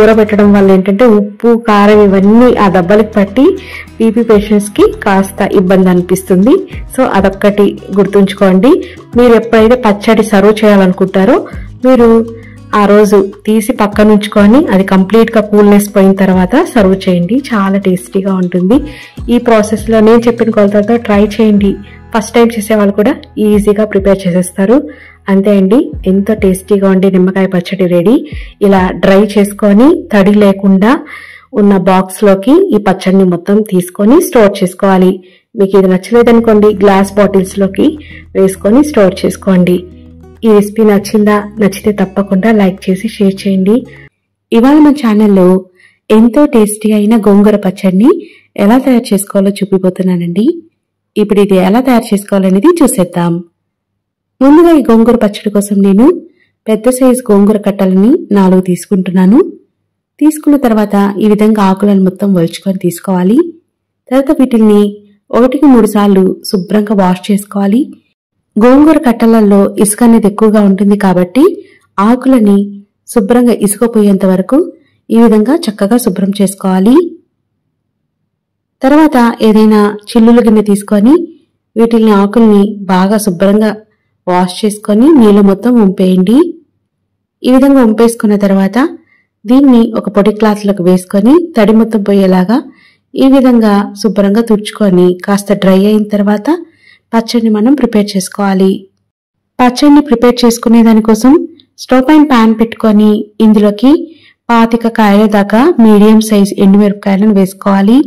ఊరబెట్టడం వల్ల ఏంటంటే ఉప్పు కారం ఇవన్నీ ఆ దెబ్బలకు పట్టి బీపీ పేషెంట్స్ కి కాస్త ఇబ్బంది అనిపిస్తుంది. సో అదొక్కటి గుర్తుంచుకోండి. మీరు ఎప్పుడైతే పచ్చడి సర్వ్ చేయాలనుకుంటారో మీరు ఆ రోజు తీసి పక్కన ఉంచుకొని అది కంప్లీట్ గా కూల్నెస్ పోయిన తర్వాత సర్వ్ చేయండి, చాలా టేస్టీగా ఉంటుంది. ఈ ప్రాసెస్ లో నేను చెప్పిన కొలతలతో ట్రై చేయండి. ఫస్ట్ టైం చేసేవాళ్ళు కూడా ఈజీగా ప్రిపేర్ చేసేస్తారు. అంతే అండి, ఎంతో టేస్టీగా ఉండే నిమ్మకాయ పచ్చడి రెడీ. ఇలా డ్రై చేసుకొని తడి లేకుండా ఉన్న బాక్స్ లోకి ఈ పచ్చడిని మొత్తం తీసుకొని స్టోర్ చేసుకోవాలి. మీకు ఇది నచ్చలేదనుకోండి, గ్లాస్ బాటిల్స్ లోకి వేసుకొని స్టోర్ చేసుకోండి. ఈ రెసిపీ నచ్చిందా? నచ్చితే తప్పకుండా లైక్ చేసి షేర్ చేయండి. ఇవాళ మన ఛానల్లో ఎంతో టేస్టీ అయిన గోంగూర పచ్చడిని ఎలా తయారు చేసుకోవాలో చూపిపోతున్నానండి. ఇప్పుడు ఇది ఎలా తయారు చేసుకోవాలనేది చూసేద్దాం. ముందుగా ఈ గోంగూర పచ్చడి కోసం నేను పెద్ద సైజు గోంగూర కట్టలని 4 తీసుకుంటున్నాను. తీసుకున్న తర్వాత ఈ విధంగా ఆకులను మొత్తం ఒలుచుకొని తీసుకోవాలి. తర్వాత వీటిని 1-3 సార్లు శుభ్రంగా వాష్ చేసుకోవాలి. గోంగూర కట్టలలో ఇసుక అనేది ఎక్కువగా ఉంటుంది కాబట్టి ఆకులని శుభ్రంగా ఇసుకపోయేంత వరకు ఈ విధంగా చక్కగా శుభ్రం చేసుకోవాలి. తర్వాత ఏదైనా చిల్లుల గిన్నె తీసుకొని వీటిని ఆకుల్ని బాగా శుభ్రంగా వాష్ చేసుకొని నీళ్లు మొత్తం వంపేయండి. ఈ విధంగా వంపేసుకున్న తర్వాత దీన్ని ఒక పొడి క్లాత్లకు వేసుకొని తడి మొత్తం పోయేలాగా ఈ విధంగా శుభ్రంగా తుడుచుకొని కాస్త డ్రై అయిన తర్వాత పచ్చడిని మనం ప్రిపేర్ చేసుకోవాలి. పచ్చడిని ప్రిపేర్ చేసుకునే దానికోసం స్టవ్ పైన ప్యాన్ పెట్టుకొని ఇందులోకి 25 కాయల దాకా మీడియం సైజ్ ఎండుమిరపకాయలను వేసుకోవాలి.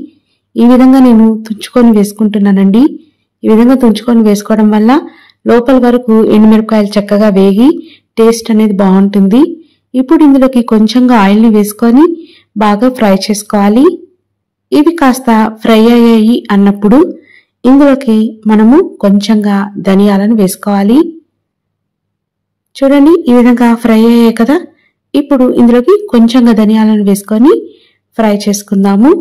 ఈ విధంగా నేను తుంచుకొని వేసుకుంటున్నానండి. ఈ విధంగా తుంచుకొని వేసుకోవడం వల్ల లోపల వరకు ఎండుమిరపకాయలు చక్కగా వేగి టేస్ట్ అనేది బాగుంటుంది. ఇప్పుడు ఇందులోకి కొంచెంగా ఆయిల్ని వేసుకొని బాగా ఫ్రై చేసుకోవాలి. ఇవి కాస్త ఫ్రై అయ్యాయి అన్నప్పుడు ఇందులోకి మనము కొంచెంగా ధనియాలను వేసుకోవాలి. చూడండి, ఈ విధంగా ఫ్రై అయ్యాయి కదా. ఇప్పుడు ఇందులోకి కొంచెంగా ధనియాలను వేసుకొని ఫ్రై చేసుకుందాము.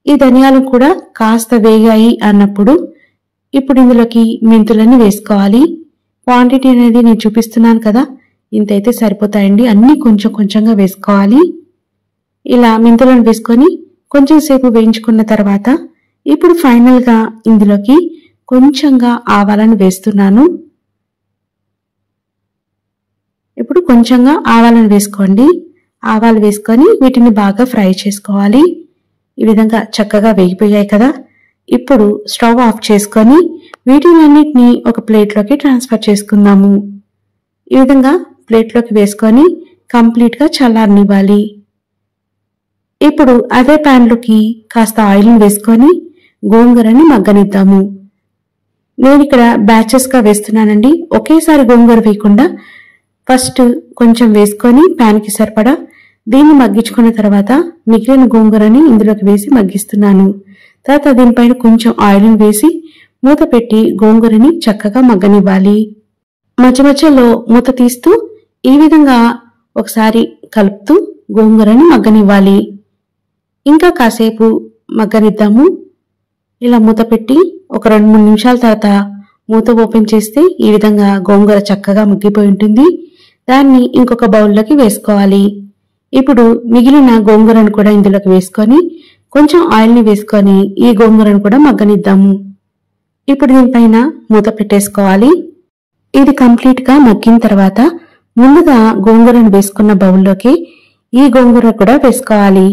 ఈ ధనియాలు కూడా కాస్త వేగాయి అన్నప్పుడు ఇప్పుడు ఇందులోకి మెంతులని వేసుకోవాలి. క్వాంటిటీ అనేది నేను చూపిస్తున్నాను కదా, ఇంతైతే సరిపోతాయండి. అన్నీ కొంచెం కొంచెంగా వేసుకోవాలి. ఇలా మెంతులను వేసుకొని కొంచెం సేపు వేయించుకున్న తర్వాత ఇప్పుడు ఫైనల్గా ఇందులోకి కొంచెంగా ఆవాలను వేస్తున్నాను. ఇప్పుడు కొంచెంగా ఆవాలను వేసుకోండి. ఆవాలు వేసుకొని వీటిని బాగా ఫ్రై చేసుకోవాలి. ఈ విధంగా చక్కగా వేగిపోయాయి కదా. ఇప్పుడు స్టవ్ ఆఫ్ చేసుకొని వీటినన్నిటిని ఒక ప్లేట్లోకి ట్రాన్స్ఫర్ చేసుకుందాము. ఈ విధంగా ప్లేట్లోకి వేసుకొని కంప్లీట్గా చల్లారనివ్వాలి. ఇప్పుడు అదే ప్యాన్లోకి కాస్త ఆయిల్ని వేసుకొని గోంగూరని మగ్గనిద్దాము. నేను ఇక్కడ బ్యాచెస్గా వేస్తున్నానండి. ఒకేసారి గోంగూర వేయకుండా ఫస్ట్ కొంచెం వేసుకొని ప్యాన్కి సరిపడా దీన్ని మగ్గించుకున్న తర్వాత మిగిలిన గోంగూరని ఇందులోకి వేసి మగ్గిస్తున్నాను. తర్వాత దీనిపైన కొంచెం ఆయిల్ని వేసి మూత పెట్టి గోంగూరని చక్కగా మగ్గనివ్వాలి. మధ్య మధ్యలో మూత తీస్తూ ఈ విధంగా ఒకసారి కలుపుతూ గోంగూరని మగ్గనివ్వాలి. ఇంకా కాసేపు మగ్గనిద్దాము. ఇలా మూత పెట్టి ఒక 2-3 నిమిషాల తర్వాత మూత ఓపెన్ చేస్తే ఈ విధంగా గోంగూర చక్కగా మగ్గిపోయి ఉంటుంది. దాన్ని ఇంకొక బౌల్లోకి వేసుకోవాలి. ఇప్పుడు మిగిలిన గోంగూరను కూడా ఇందులోకి వేసుకొని కొంచెం ఆయిల్ని వేసుకొని ఈ గోంగూరను కూడా మగ్గనిద్దాము. ఇప్పుడు దీనిపైన మూత పెట్టేసుకోవాలి. ఇది కంప్లీట్గా మగ్గిన తర్వాత ముందుగా గోంగూరను వేసుకున్న బౌల్లోకి ఈ గోంగూర కూడా వేసుకోవాలి.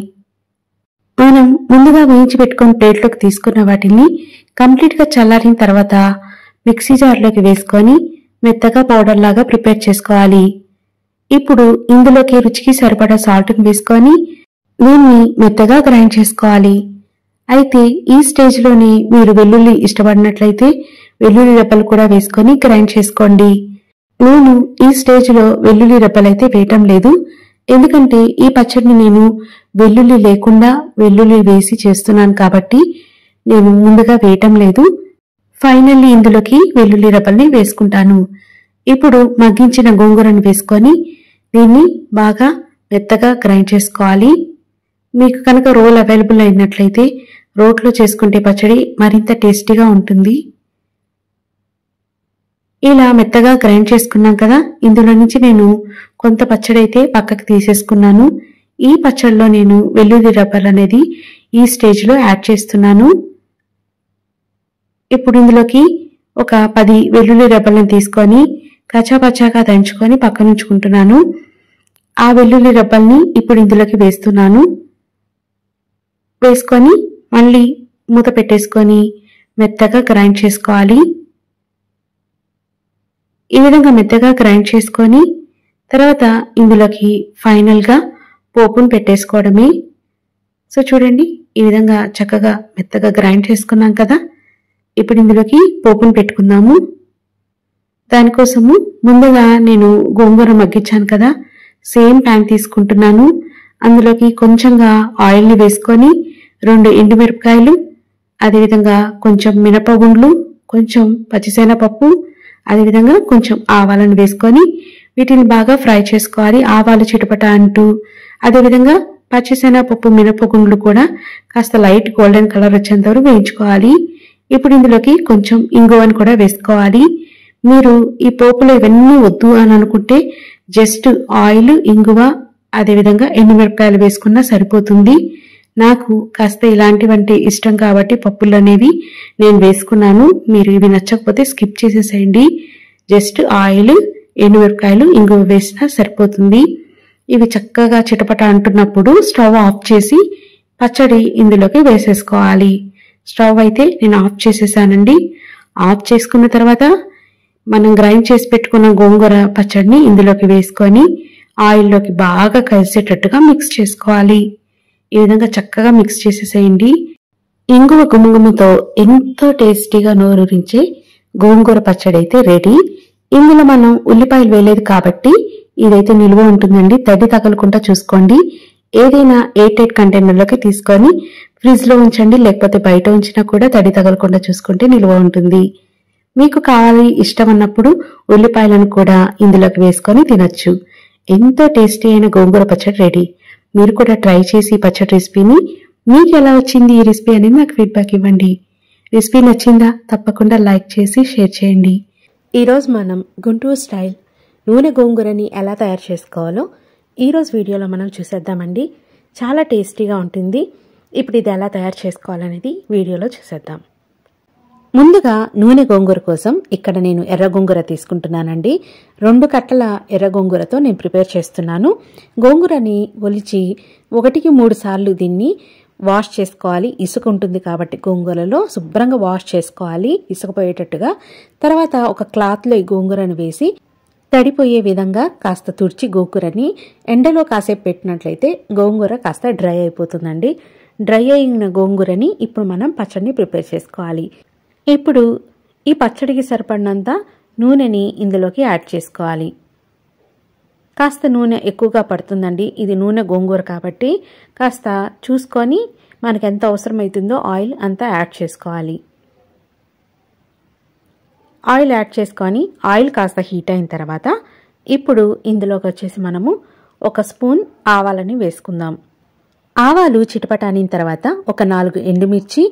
మనం ముందుగా వేయించి పెట్టుకుని ప్లేట్లోకి తీసుకున్న వాటిని కంప్లీట్గా చల్లారిన తర్వాత మిక్సీ జార్లోకి వేసుకొని మెత్తగా పౌడర్ లాగా ప్రిపేర్ చేసుకోవాలి. ఇప్పుడు ఇందులోకి రుచికి సరిపడా సాల్ట్ని వేసుకొని దీన్ని మెత్తగా గ్రైండ్ చేసుకోవాలి. అయితే ఈ స్టేజ్లోనే మీరు వెల్లుల్లి ఇష్టపడినట్లయితే వెల్లుల్లి రెబ్బలు కూడా వేసుకొని గ్రైండ్ చేసుకోండి. నేను ఈ స్టేజ్లో వెల్లుల్లి రెబ్బలైతే వేయటం లేదు, ఎందుకంటే ఈ పచ్చడిని నేను వెల్లుల్లి లేకుండా వెల్లుల్లి వేసి చేస్తున్నాను కాబట్టి నేను ముందుగా వేయటం లేదు. ఫైనల్లీ ఇందులోకి వెల్లుల్లి రెబ్బల్ని వేసుకుంటాను. ఇప్పుడు మగ్గించిన గోంగూరను వేసుకొని దీన్ని బాగా మెత్తగా గ్రైండ్ చేసుకోవాలి. మీకు కనుక రోల్ అవైలబుల్ అయినట్లయితే రోట్లో చేసుకుంటే పచ్చడి మరింత టేస్టీగా ఉంటుంది. ఇలా మెత్తగా గ్రైండ్ చేసుకున్నాం కదా. ఇందులో నుంచి నేను కొంత పచ్చడి అయితే పక్కకు తీసేసుకున్నాను. ఈ పచ్చడిలో నేను వెల్లుల్లి రెబ్బలు అనేది ఈ స్టేజ్లో యాడ్ చేస్తున్నాను. ఇప్పుడు ఇందులోకి ఒక 10 వెల్లుల్లి రెబ్బలను తీసుకొని కచ్చాపచ్చాగా దంచుకొని పక్కనుంచుకుంటున్నాను. ఆ వెల్లుల్లి రెబ్బల్ని ఇప్పుడు ఇందులోకి వేస్తున్నాను. వేసుకొని మళ్ళీ మూత పెట్టేసుకొని మెత్తగా గ్రైండ్ చేసుకోవాలి. ఈ విధంగా మెత్తగా గ్రైండ్ చేసుకొని తర్వాత ఇందులోకి ఫైనల్గా పోపును పెట్టేసుకోవడమే. సో చూడండి, ఈ విధంగా చక్కగా మెత్తగా గ్రైండ్ చేసుకున్నాం కదా. ఇప్పుడు ఇందులోకి పోపును పెట్టుకుందాము. దానికోసము ముందుగా నేను గోంగూర మగ్గించాను కదా, సేమ్ ప్యాన్ తీసుకుంటున్నాను. అందులోకి కొంచెంగా ఆయిల్ని వేసుకొని 2 ఎండుమిరపకాయలు, అదేవిధంగా కొంచెం మినపగుండ్లు, కొంచెం పచ్చిశనగపప్పు, అదేవిధంగా కొంచెం ఆవాలను వేసుకొని వీటిని బాగా ఫ్రై చేసుకోవాలి. ఆవాలు చిటపట అంటూ, అదేవిధంగా పచ్చిశనగపప్పు మినపగుండ్లు కూడా కాస్త లైట్ గోల్డెన్ కలర్ వచ్చేంత వరకు వేయించుకోవాలి. ఇప్పుడు ఇందులోకి కొంచెం ఇంగువను కూడా వేసుకోవాలి. మీరు ఈ పోపులో ఇవన్నీ వద్దు అని అనుకుంటే జస్ట్ ఆయిల్, ఇంగువ, అదేవిధంగా ఎండుమిరపకాయలు వేసుకున్నా సరిపోతుంది. నాకు కాస్త ఇలాంటివంటే ఇష్టం కాబట్టి పప్పులు అనేవి నేను వేసుకున్నాను. మీరు ఇవి నచ్చకపోతే స్కిప్ చేసేసేయండి. జస్ట్ ఆయిల్, ఎండుమిరపకాయలు, ఇంగువ వేసినా సరిపోతుంది. ఇవి చక్కగా చిటపట అంటున్నప్పుడు స్టవ్ ఆఫ్ చేసి పచ్చడి ఇందులోకి వేసేసుకోవాలి. స్టవ్ అయితే నేను ఆఫ్ చేసేసానండి. ఆఫ్ చేసుకున్న తర్వాత మనం గ్రైండ్ చేసి పెట్టుకున్న గోంగూర పచ్చడిని ఇందులోకి వేసుకొని ఆయిల్లోకి బాగా కలిసేటట్టుగా మిక్స్ చేసుకోవాలి. ఈ విధంగా చక్కగా మిక్స్ చేసేసేయండి. ఇంగువ గుమగుమతో ఎంతో టేస్టీగా నోరూరించే గోంగూర పచ్చడి అయితే రెడీ. ఇందులో మనం ఉల్లిపాయలు వేయలేదు కాబట్టి ఇదైతే నిల్వ ఉంటుందండి. తడి తగలకుండా చూసుకోండి. ఏదైనా ఎయిర్ కంటైనర్లోకి తీసుకొని ఫ్రిడ్జ్ లో ఉంచండి, లేకపోతే బయట ఉంచినా కూడా తడి తగలకుండా చూసుకుంటే నిల్వ ఉంటుంది. మీకు కావాలి ఇష్టం అన్నప్పుడు ఉల్లిపాయలను కూడా ఇందులోకి వేసుకొని తినొచ్చు. ఎంతో టేస్టీ అయిన గోంగూర పచ్చడి రెడీ. మీరు కూడా ట్రై చేసి ఈ పచ్చడి రెసిపీని మీకు ఎలా వచ్చింది ఈ రెసిపీ అనేది నాకు ఫీడ్బ్యాక్ ఇవ్వండి. రెసిపీ నచ్చిందా? తప్పకుండా లైక్ చేసి షేర్ చేయండి. ఈరోజు మనం గుంటూరు స్టైల్ నూనె గోంగూరని ఎలా తయారు చేసుకోవాలో ఈరోజు వీడియోలో మనం చూసేద్దామండి. చాలా టేస్టీగా ఉంటుంది. ఇప్పుడు ఇది ఎలా తయారు చేసుకోవాలనేది వీడియోలో చూసేద్దాం. ముందుగా నూనె గోంగూర కోసం ఇక్కడ నేను ఎర్ర గోంగూర తీసుకుంటున్నానండి. 2 కట్టల ఎర్ర గోంగూరతో నేను ప్రిపేర్ చేస్తున్నాను. గోంగూరని ఒలిచి 1-3 సార్లు దీన్ని వాష్ చేసుకోవాలి. ఇసుక ఉంటుంది కాబట్టి గోంగూరలో శుభ్రంగా వాష్ చేసుకోవాలి ఇసుక పోయేటట్టుగా. తర్వాత ఒక క్లాత్లో ఈ గోంగూరను వేసి తడిపోయే విధంగా కాస్త తుడిచి గోంగూరని ఎండలో కాసేపు పెట్టినట్లయితే గోంగూర కాస్త డ్రై అయిపోతుందండి. డ్రై అయిన గోంగూరని ఇప్పుడు మనం పచ్చడిని ప్రిపేర్ చేసుకోవాలి. ఇప్పుడు ఈ పచ్చడికి సరిపడినంత నూనెని ఇందులోకి యాడ్ చేసుకోవాలి. కాస్త నూనె ఎక్కువగా పడుతుందండి. ఇది నూనె గోంగూర కాబట్టి కాస్త చూసుకొని మనకు ఎంత అవసరమవుతుందో ఆయిల్ అంతా యాడ్ చేసుకోవాలి. ఆయిల్ యాడ్ చేసుకొని ఆయిల్ కాస్త హీట్ అయిన తర్వాత ఇప్పుడు ఇందులోకి వచ్చేసి మనము 1 స్పూన్ ఆవాలని వేసుకుందాం. ఆవాలు చిటపటానిన తర్వాత ఒక 4 ఎండుమిర్చి,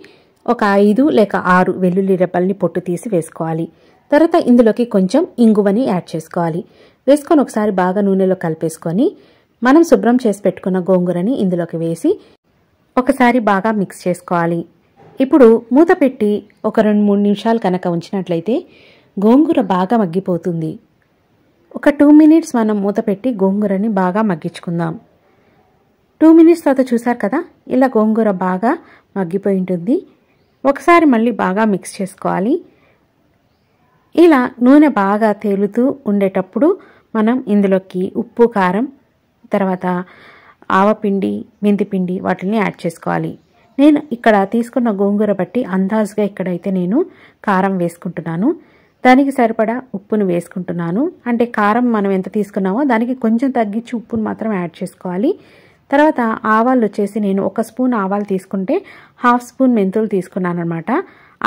ఒక 5 లేక 6 వెల్లుల్లి రెబ్బల్ని పొట్టు తీసి వేసుకోవాలి. తర్వాత ఇందులోకి కొంచెం ఇంగువని యాడ్ చేసుకోవాలి. వేసుకొని ఒకసారి బాగా నూనెలో కలిపేసుకొని మనం శుభ్రం చేసి పెట్టుకున్న గోంగూరని ఇందులోకి వేసి ఒకసారి బాగా మిక్స్ చేసుకోవాలి. ఇప్పుడు మూత పెట్టి ఒక 2-3 నిమిషాలు కనుక ఉంచినట్లయితే గోంగూర బాగా మగ్గిపోతుంది. ఒక 2 మినిట్స్ మనం మూత పెట్టి గోంగూరని బాగా మగ్గించుకుందాం. 2 మినిట్స్ తర్వాత చూసారు కదా, ఇలా గోంగూర బాగా మగ్గిపోయి ఉంటుంది. ఒకసారి మళ్ళీ బాగా మిక్స్ చేసుకోవాలి. ఇలా నూనె బాగా తేలుతూ ఉండేటప్పుడు మనం ఇందులోకి ఉప్పు, కారం, తర్వాత ఆవపిండి, మెంతిపిండి వాటిని యాడ్ చేసుకోవాలి. నేను ఇక్కడ తీసుకున్న గోంగూర బట్టి అందాజుగా ఇక్కడైతే నేను కారం వేసుకుంటున్నాను. దానికి సరిపడా ఉప్పును వేసుకుంటున్నాను. అంటే కారం మనం ఎంత తీసుకున్నామో దానికి కొంచెం తగ్గించి ఉప్పును మాత్రం యాడ్ చేసుకోవాలి. తర్వాత ఆవాలు వచ్చేసి నేను 1 స్పూన్ ఆవాలు తీసుకుంటే 1/2 స్పూన్ మెంతులు తీసుకున్నాను అనమాట.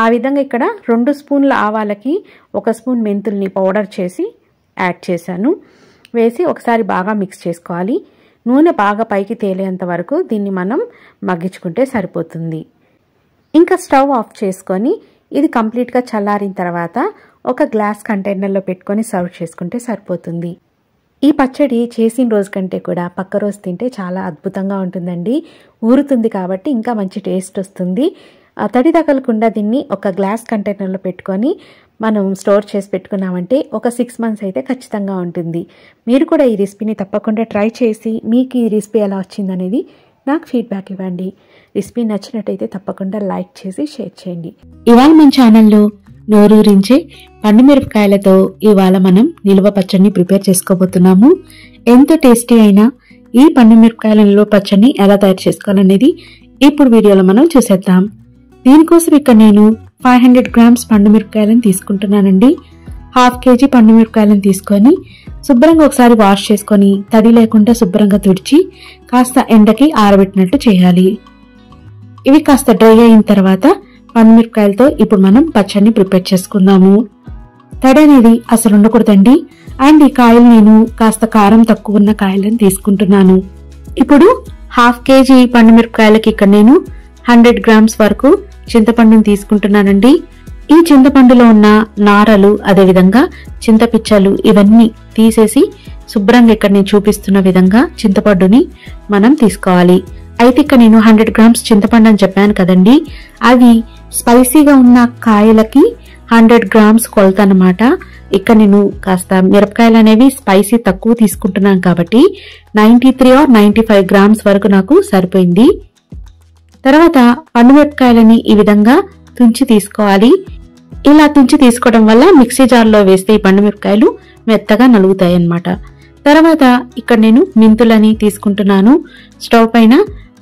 ఆ విధంగా ఇక్కడ 2 స్పూన్ల ఆవాలకి 1 స్పూన్ మెంతుల్ని పౌడర్ చేసి యాడ్ చేశాను. వేసి ఒకసారి బాగా మిక్స్ చేసుకోవాలి. నూనె బాగా పైకి తేలేంత వరకు దీన్ని మనం మగ్గించుకుంటే సరిపోతుంది. ఇంకా స్టవ్ ఆఫ్ చేసుకొని ఇది కంప్లీట్గా చల్లారిన తర్వాత ఒక గ్లాస్ కంటైనర్లో పెట్టుకొని సర్వ్ చేసుకుంటే సరిపోతుంది. ఈ పచ్చడి చేసిన రోజు కంటే కూడా పక్క రోజు తింటే చాలా అద్భుతంగా ఉంటుందండి. ఊరుతుంది కాబట్టి ఇంకా మంచి టేస్ట్ వస్తుంది. తడి తగలకుండా దీన్ని ఒక గ్లాస్ కంటైనర్లో పెట్టుకొని మనం స్టోర్ చేసి పెట్టుకున్నామంటే ఒక 6 మంత్స్ అయితే ఖచ్చితంగా ఉంటుంది. మీరు కూడా ఈ రెసిపీని తప్పకుండా ట్రై చేసి మీకు ఈ రెసిపీ ఎలా వచ్చిందనేది నాకు ఫీడ్బ్యాక్ ఇవ్వండి. రెసిపీ నచ్చినట్టయితే తప్పకుండా లైక్ చేసి షేర్ చేయండి. ఇవాళ మన ఛానల్లో నోరూరించే పండుమిరపకాయలతో ఇవాళ మనం నిల్వ పచ్చడిని ప్రిపేర్ చేసుకోబోతున్నాము. ఎంతో టేస్టీ అయినా ఈ పండుమిరపకాయల నిల్వ పచ్చడిని ఎలా తయారు చేసుకోవాలనేది ఇప్పుడు వీడియోలో మనం చూసేద్దాం. దీనికోసం ఇక్కడ నేను 500 గ్రామ్స్ పండుమిరపకాయలను తీసుకుంటున్నానండి. 1/2 kg పండుమిరపకాయలను తీసుకొని శుభ్రంగా ఒకసారి వాష్ చేసుకొని తడి లేకుండా శుభ్రంగా తుడిచి కాస్త ఎండకి ఆరబెట్టినట్టు చేయాలి. ఇవి కాస్త డ్రై అయిన తర్వాత పండుమిరపకాయలతో ఇప్పుడు మనం పచ్చడిని ప్రిపేర్ చేసుకుందాము. తడి అనేది అసలు ఉండకూడదండి. అండ్ ఈ కాయలు నేను కాస్త కారం తక్కువ ఉన్న కాయలను తీసుకుంటున్నాను. ఇప్పుడు 1/2 kg పండుమిరపకాయలకి ఇక్కడ నేను 100 గ్రామ్స్ వరకు చింతపండుని తీసుకుంటున్నానండి. ఈ చింతపండులో ఉన్న నారలు, అదేవిధంగా చింతపిచ్చలు ఇవన్నీ తీసేసి శుభ్రంగా ఇక్కడ నేను చూపిస్తున్న విధంగా చింతపండుని మనం తీసుకోవాలి. అయితే ఇక్కడ నేను 100 గ్రామ్స్ చింతపండు అని చెప్పాను కదండి, అది స్పైసీగా ఉన్న కాయలకి 100 గ్రామ్స్ కొలత అన్నమాట. ఇక్కడ నేను కాస్త మిరపకాయలు అనేవి స్పైసీ తక్కువ తీసుకుంటున్నాను కాబట్టి 93 or 95 గ్రామ్స్ వరకు నాకు సరిపోయింది. తర్వాత పండుమిరపకాయలని ఈ విధంగా తుంచి తీసుకోవాలి. ఇలా తుంచి తీసుకోవడం వల్ల మిక్సీ జార్లో వేస్తే ఈ పండుమిరపకాయలు మెత్తగా నలుగుతాయి అన్నమాట. తర్వాత ఇక్కడ నేను మెంతులని తీసుకుంటున్నాను. స్టవ్ పైన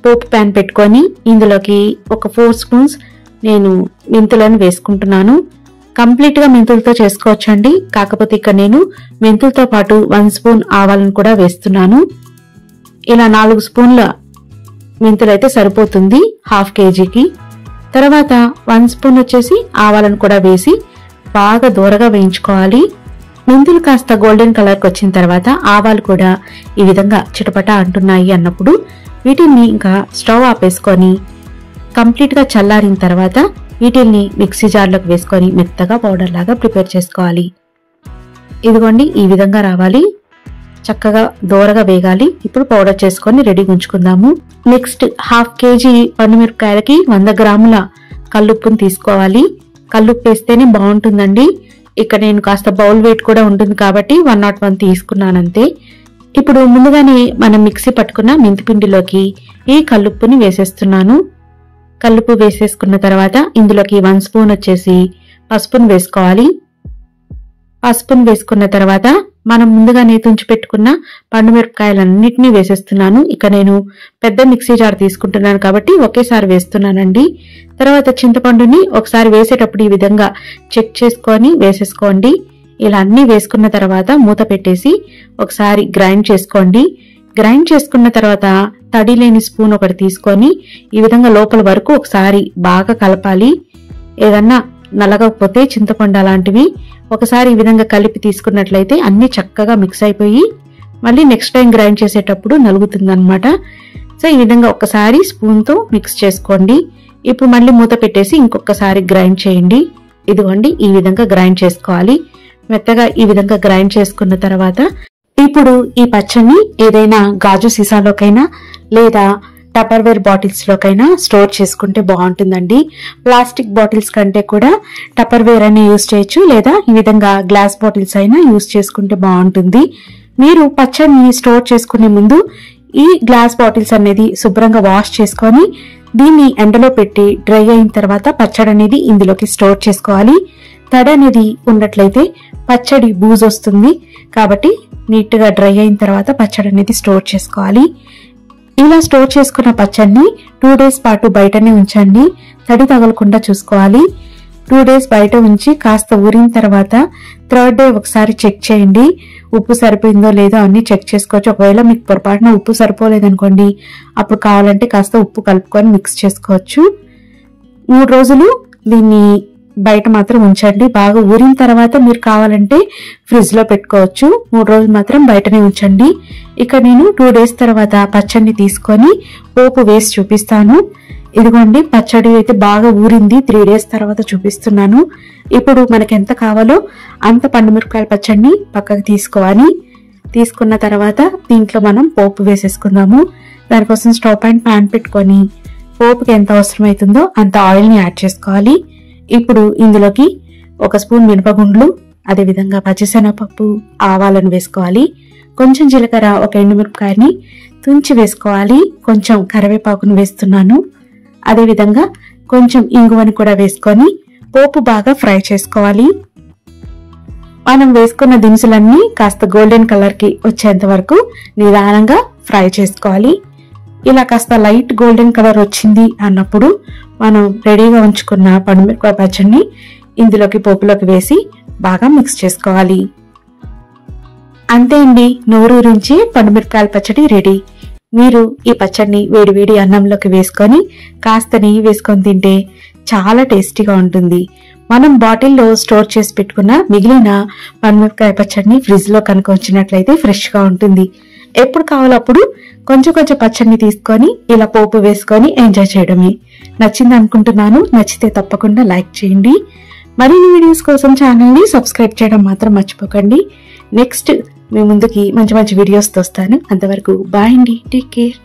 పోపు ప్యాన్ పెట్టుకొని ఇందులోకి ఒక 4 స్పూన్స్ నేను మెంతులను వేసుకుంటున్నాను. కంప్లీట్ గా మెంతులతో చేసుకోవచ్చండి, కాకపోతే ఇక్కడ నేను మెంతులతో పాటు 1 స్పూన్ ఆవాలను కూడా వేస్తున్నాను. ఇలా 4 స్పూన్ల మెంతులు అయితే సరిపోతుంది హాఫ్ కేజీకి. తర్వాత 1 స్పూన్ వచ్చేసి ఆవాలను కూడా వేసి బాగా దూరగా వేయించుకోవాలి. మెంతులు కాస్త గోల్డెన్ కలర్కి వచ్చిన తర్వాత ఆవాలు కూడా ఈ విధంగా చిటపట అంటున్నాయి అన్నప్పుడు వీటిని ఇంకా స్టవ్ ఆపేసుకొని కంప్లీట్ గా చల్లారిన తర్వాత వీటిని మిక్సీ జార్లోకి వేసుకొని మెత్తగా పౌడర్ లాగా ప్రిపేర్ చేసుకోవాలి. ఇదిగోండి ఈ విధంగా రావాలి, చక్కగా దూరగా వేగాలి. ఇప్పుడు పౌడర్ చేసుకొని రెడీగా ఉంచుకుందాము. నెక్స్ట్ హాఫ్ కేజీ పండుమిరపకాయలకి 100 గ్రాముల కల్లుప్పుని తీసుకోవాలి. కల్లుప్పు వేస్తేనే బాగుంటుందండి. ఇక్కడ నేను కాస్త బౌల్ వెయిట్ కూడా ఉంటుంది కాబట్టి 101 తీసుకున్నానంతే. ఇప్పుడు ముందుగానే మనం మిక్సీ పట్టుకున్న మెంతిపిండిలోకి ఈ కల్లుప్పుని వేసేస్తున్నాను. కల్లుప్పు వేసేసుకున్న తర్వాత ఇందులోకి 1 స్పూన్ వచ్చేసి పసుపును వేసుకోవాలి. పసుపును వేసుకున్న తర్వాత మనం ముందుగానే తుంచి పెట్టుకున్న పండుమిరపకాయలన్నిటినీ వేసేస్తున్నాను. ఇక నేను పెద్ద మిక్సీ జార్ తీసుకుంటున్నాను కాబట్టి ఒకేసారి వేస్తున్నానండి. తర్వాత చింతపండుని ఒకసారి వేసేటప్పుడు ఈ విధంగా చెక్ చేసుకొని వేసేసుకోండి. ఇలా అన్ని వేసుకున్న తర్వాత మూత పెట్టేసి ఒకసారి గ్రైండ్ చేసుకోండి. గ్రైండ్ చేసుకున్న తర్వాత తడి లేని స్పూన్ ఒకటి తీసుకొని ఈ విధంగా లోపల వరకు ఒకసారి బాగా కలపాలి. ఏదన్నా నలగకపోతే చింతపండు అలాంటివి ఒకసారి ఈ విధంగా కలిపి తీసుకున్నట్లయితే అన్ని చక్కగా మిక్స్ అయిపోయి మళ్ళీ నెక్స్ట్ టైం గ్రైండ్ చేసేటప్పుడు నలుగుతుంది అనమాట. సో ఈ విధంగా ఒకసారి స్పూన్ తో మిక్స్ చేసుకోండి. ఇప్పుడు మళ్ళీ మూత పెట్టేసి ఇంకొకసారి గ్రైండ్ చేయండి. ఇదిగోండి ఈ విధంగా గ్రైండ్ చేసుకోవాలి. మెత్తగా ఈ విధంగా గ్రైండ్ చేసుకున్న తర్వాత ఇప్పుడు ఈ పచ్చడిని ఏదైనా గాజు సీసాలోకైనా లేదా టపర్వేర్ బాటిల్స్ లోకైనా స్టోర్ చేసుకుంటే బాగుంటుందండి. ప్లాస్టిక్ బాటిల్స్ కంటే కూడా టపర్వేర్ అయినా యూజ్ చేయొచ్చు, లేదా ఈ విధంగా గ్లాస్ బాటిల్స్ అయినా యూజ్ చేసుకుంటే బాగుంటుంది. మీరు పచ్చడిని స్టోర్ చేసుకునే ముందు ఈ గ్లాస్ బాటిల్స్ అనేది శుభ్రంగా వాష్ చేసుకొని దీన్ని ఎండలో పెట్టి డ్రై అయిన తర్వాత పచ్చడి అనేది ఇందులోకి స్టోర్ చేసుకోవాలి. తడి అనేది ఉన్నట్లయితే పచ్చడి బూజు వస్తుంది కాబట్టి నీట్ గా డ్రై అయిన తర్వాత పచ్చడి అనేది స్టోర్ చేసుకోవాలి. ఇలా స్టోర్ చేసుకున్న పచ్చడిని 2 డేస్ పాటు బయటనే ఉంచండి. తడి తగలకుండా చూసుకోవాలి. 2 డేస్ బయట ఉంచి కాస్త ఊరిన తర్వాత 3rd డే ఒకసారి చెక్ చేయండి. ఉప్పు సరిపోయిందో లేదో అన్ని చెక్ చేసుకోవచ్చు. ఒకవేళ మీకు పొరపాటున ఉప్పు సరిపోలేదనుకోండి, అప్పుడు కావాలంటే కాస్త ఉప్పు కలుపుకొని మిక్స్ చేసుకోవచ్చు. 3 రోజులు దీన్ని బయట మాత్రం ఉంచండి. బాగా ఊరిన తర్వాత మీరు కావాలంటే ఫ్రిడ్జ్ లో పెట్టుకోవచ్చు. 3 రోజులు మాత్రం బయటనే ఉంచండి. ఇక నేను 2 డేస్ తర్వాత పచ్చడిని తీసుకొని పోపు వేసి చూపిస్తాను. ఇదిగోండి పచ్చడి అయితే బాగా ఊరింది. 3 డేస్ తర్వాత చూపిస్తున్నాను. ఇప్పుడు మనకి ఎంత కావాలో అంత పండుమిరపకాయల పచ్చడిని పక్కకు తీసుకోవాలి. తీసుకున్న తర్వాత దీంట్లో మనం పోపు వేసేసుకుందాము. దానికోసం స్టవ్ పైన ప్యాన్ పెట్టుకొని పోపుకి ఎంత అవసరం అవుతుందో అంత ఆయిల్ ని యాడ్ చేసుకోవాలి. ఇప్పుడు ఇందులోకి 1 స్పూన్ మినపగుండ్లు, అదేవిధంగా పచ్చిశనగపప్పు, ఆవాలను వేసుకోవాలి. కొంచెం జీలకర్ర, 1 ఎండుమిరపకాయని తుంచి వేసుకోవాలి. కొంచెం కరివేపాకును వేస్తున్నాను. అదేవిధంగా కొంచెం ఇంగువని కూడా వేసుకొని పోపు బాగా ఫ్రై చేసుకోవాలి. మనం వేసుకున్న దినుసులన్నీ కాస్త గోల్డెన్ కలర్ కి వచ్చేంత వరకు నిదానంగా ఫ్రై చేసుకోవాలి. ఇలా కాస్త లైట్ గోల్డెన్ కలర్ వచ్చింది అన్నప్పుడు మనం రెడీగా ఉంచుకున్న పండుమిరపకాయ పచ్చడిని ఇందులోకి పోపులోకి వేసి బాగా మిక్స్ చేసుకోవాలి. అంతే అండి, నోరూరించి పండుమిరపకాయల పచ్చడి రెడీ. మీరు ఈ పచ్చడిని వేడివేడి అన్నంలోకి వేసుకొని కాస్త నెయ్యి వేసుకొని తింటే చాలా టేస్టీగా ఉంటుంది. మనం బాటిల్లో స్టోర్ చేసి పెట్టుకున్న మిగిలిన పండుమిరపకాయ పచ్చడిని ఫ్రిడ్జ్ లో కనుక ఉంచినట్లయితే ఫ్రెష్ గా ఉంటుంది. ఎప్పుడు కావాలో అప్పుడు కొంచెం కొంచెం పచ్చడిని తీసుకొని ఇలా పోపు వేసుకొని ఎంజాయ్ చేయడమే. నచ్చింది అనుకుంటున్నాను. నచ్చితే తప్పకుండా లైక్ చేయండి. మరిన్ని వీడియోస్ కోసం ఛానల్ ని సబ్స్క్రైబ్ చేయడం మాత్రం మర్చిపోకండి. నెక్స్ట్ మీ ముందుకి మంచి మంచి వీడియోస్ తో వస్తాను. అంతవరకు బాయ్ అండి, టేక్ కేర్.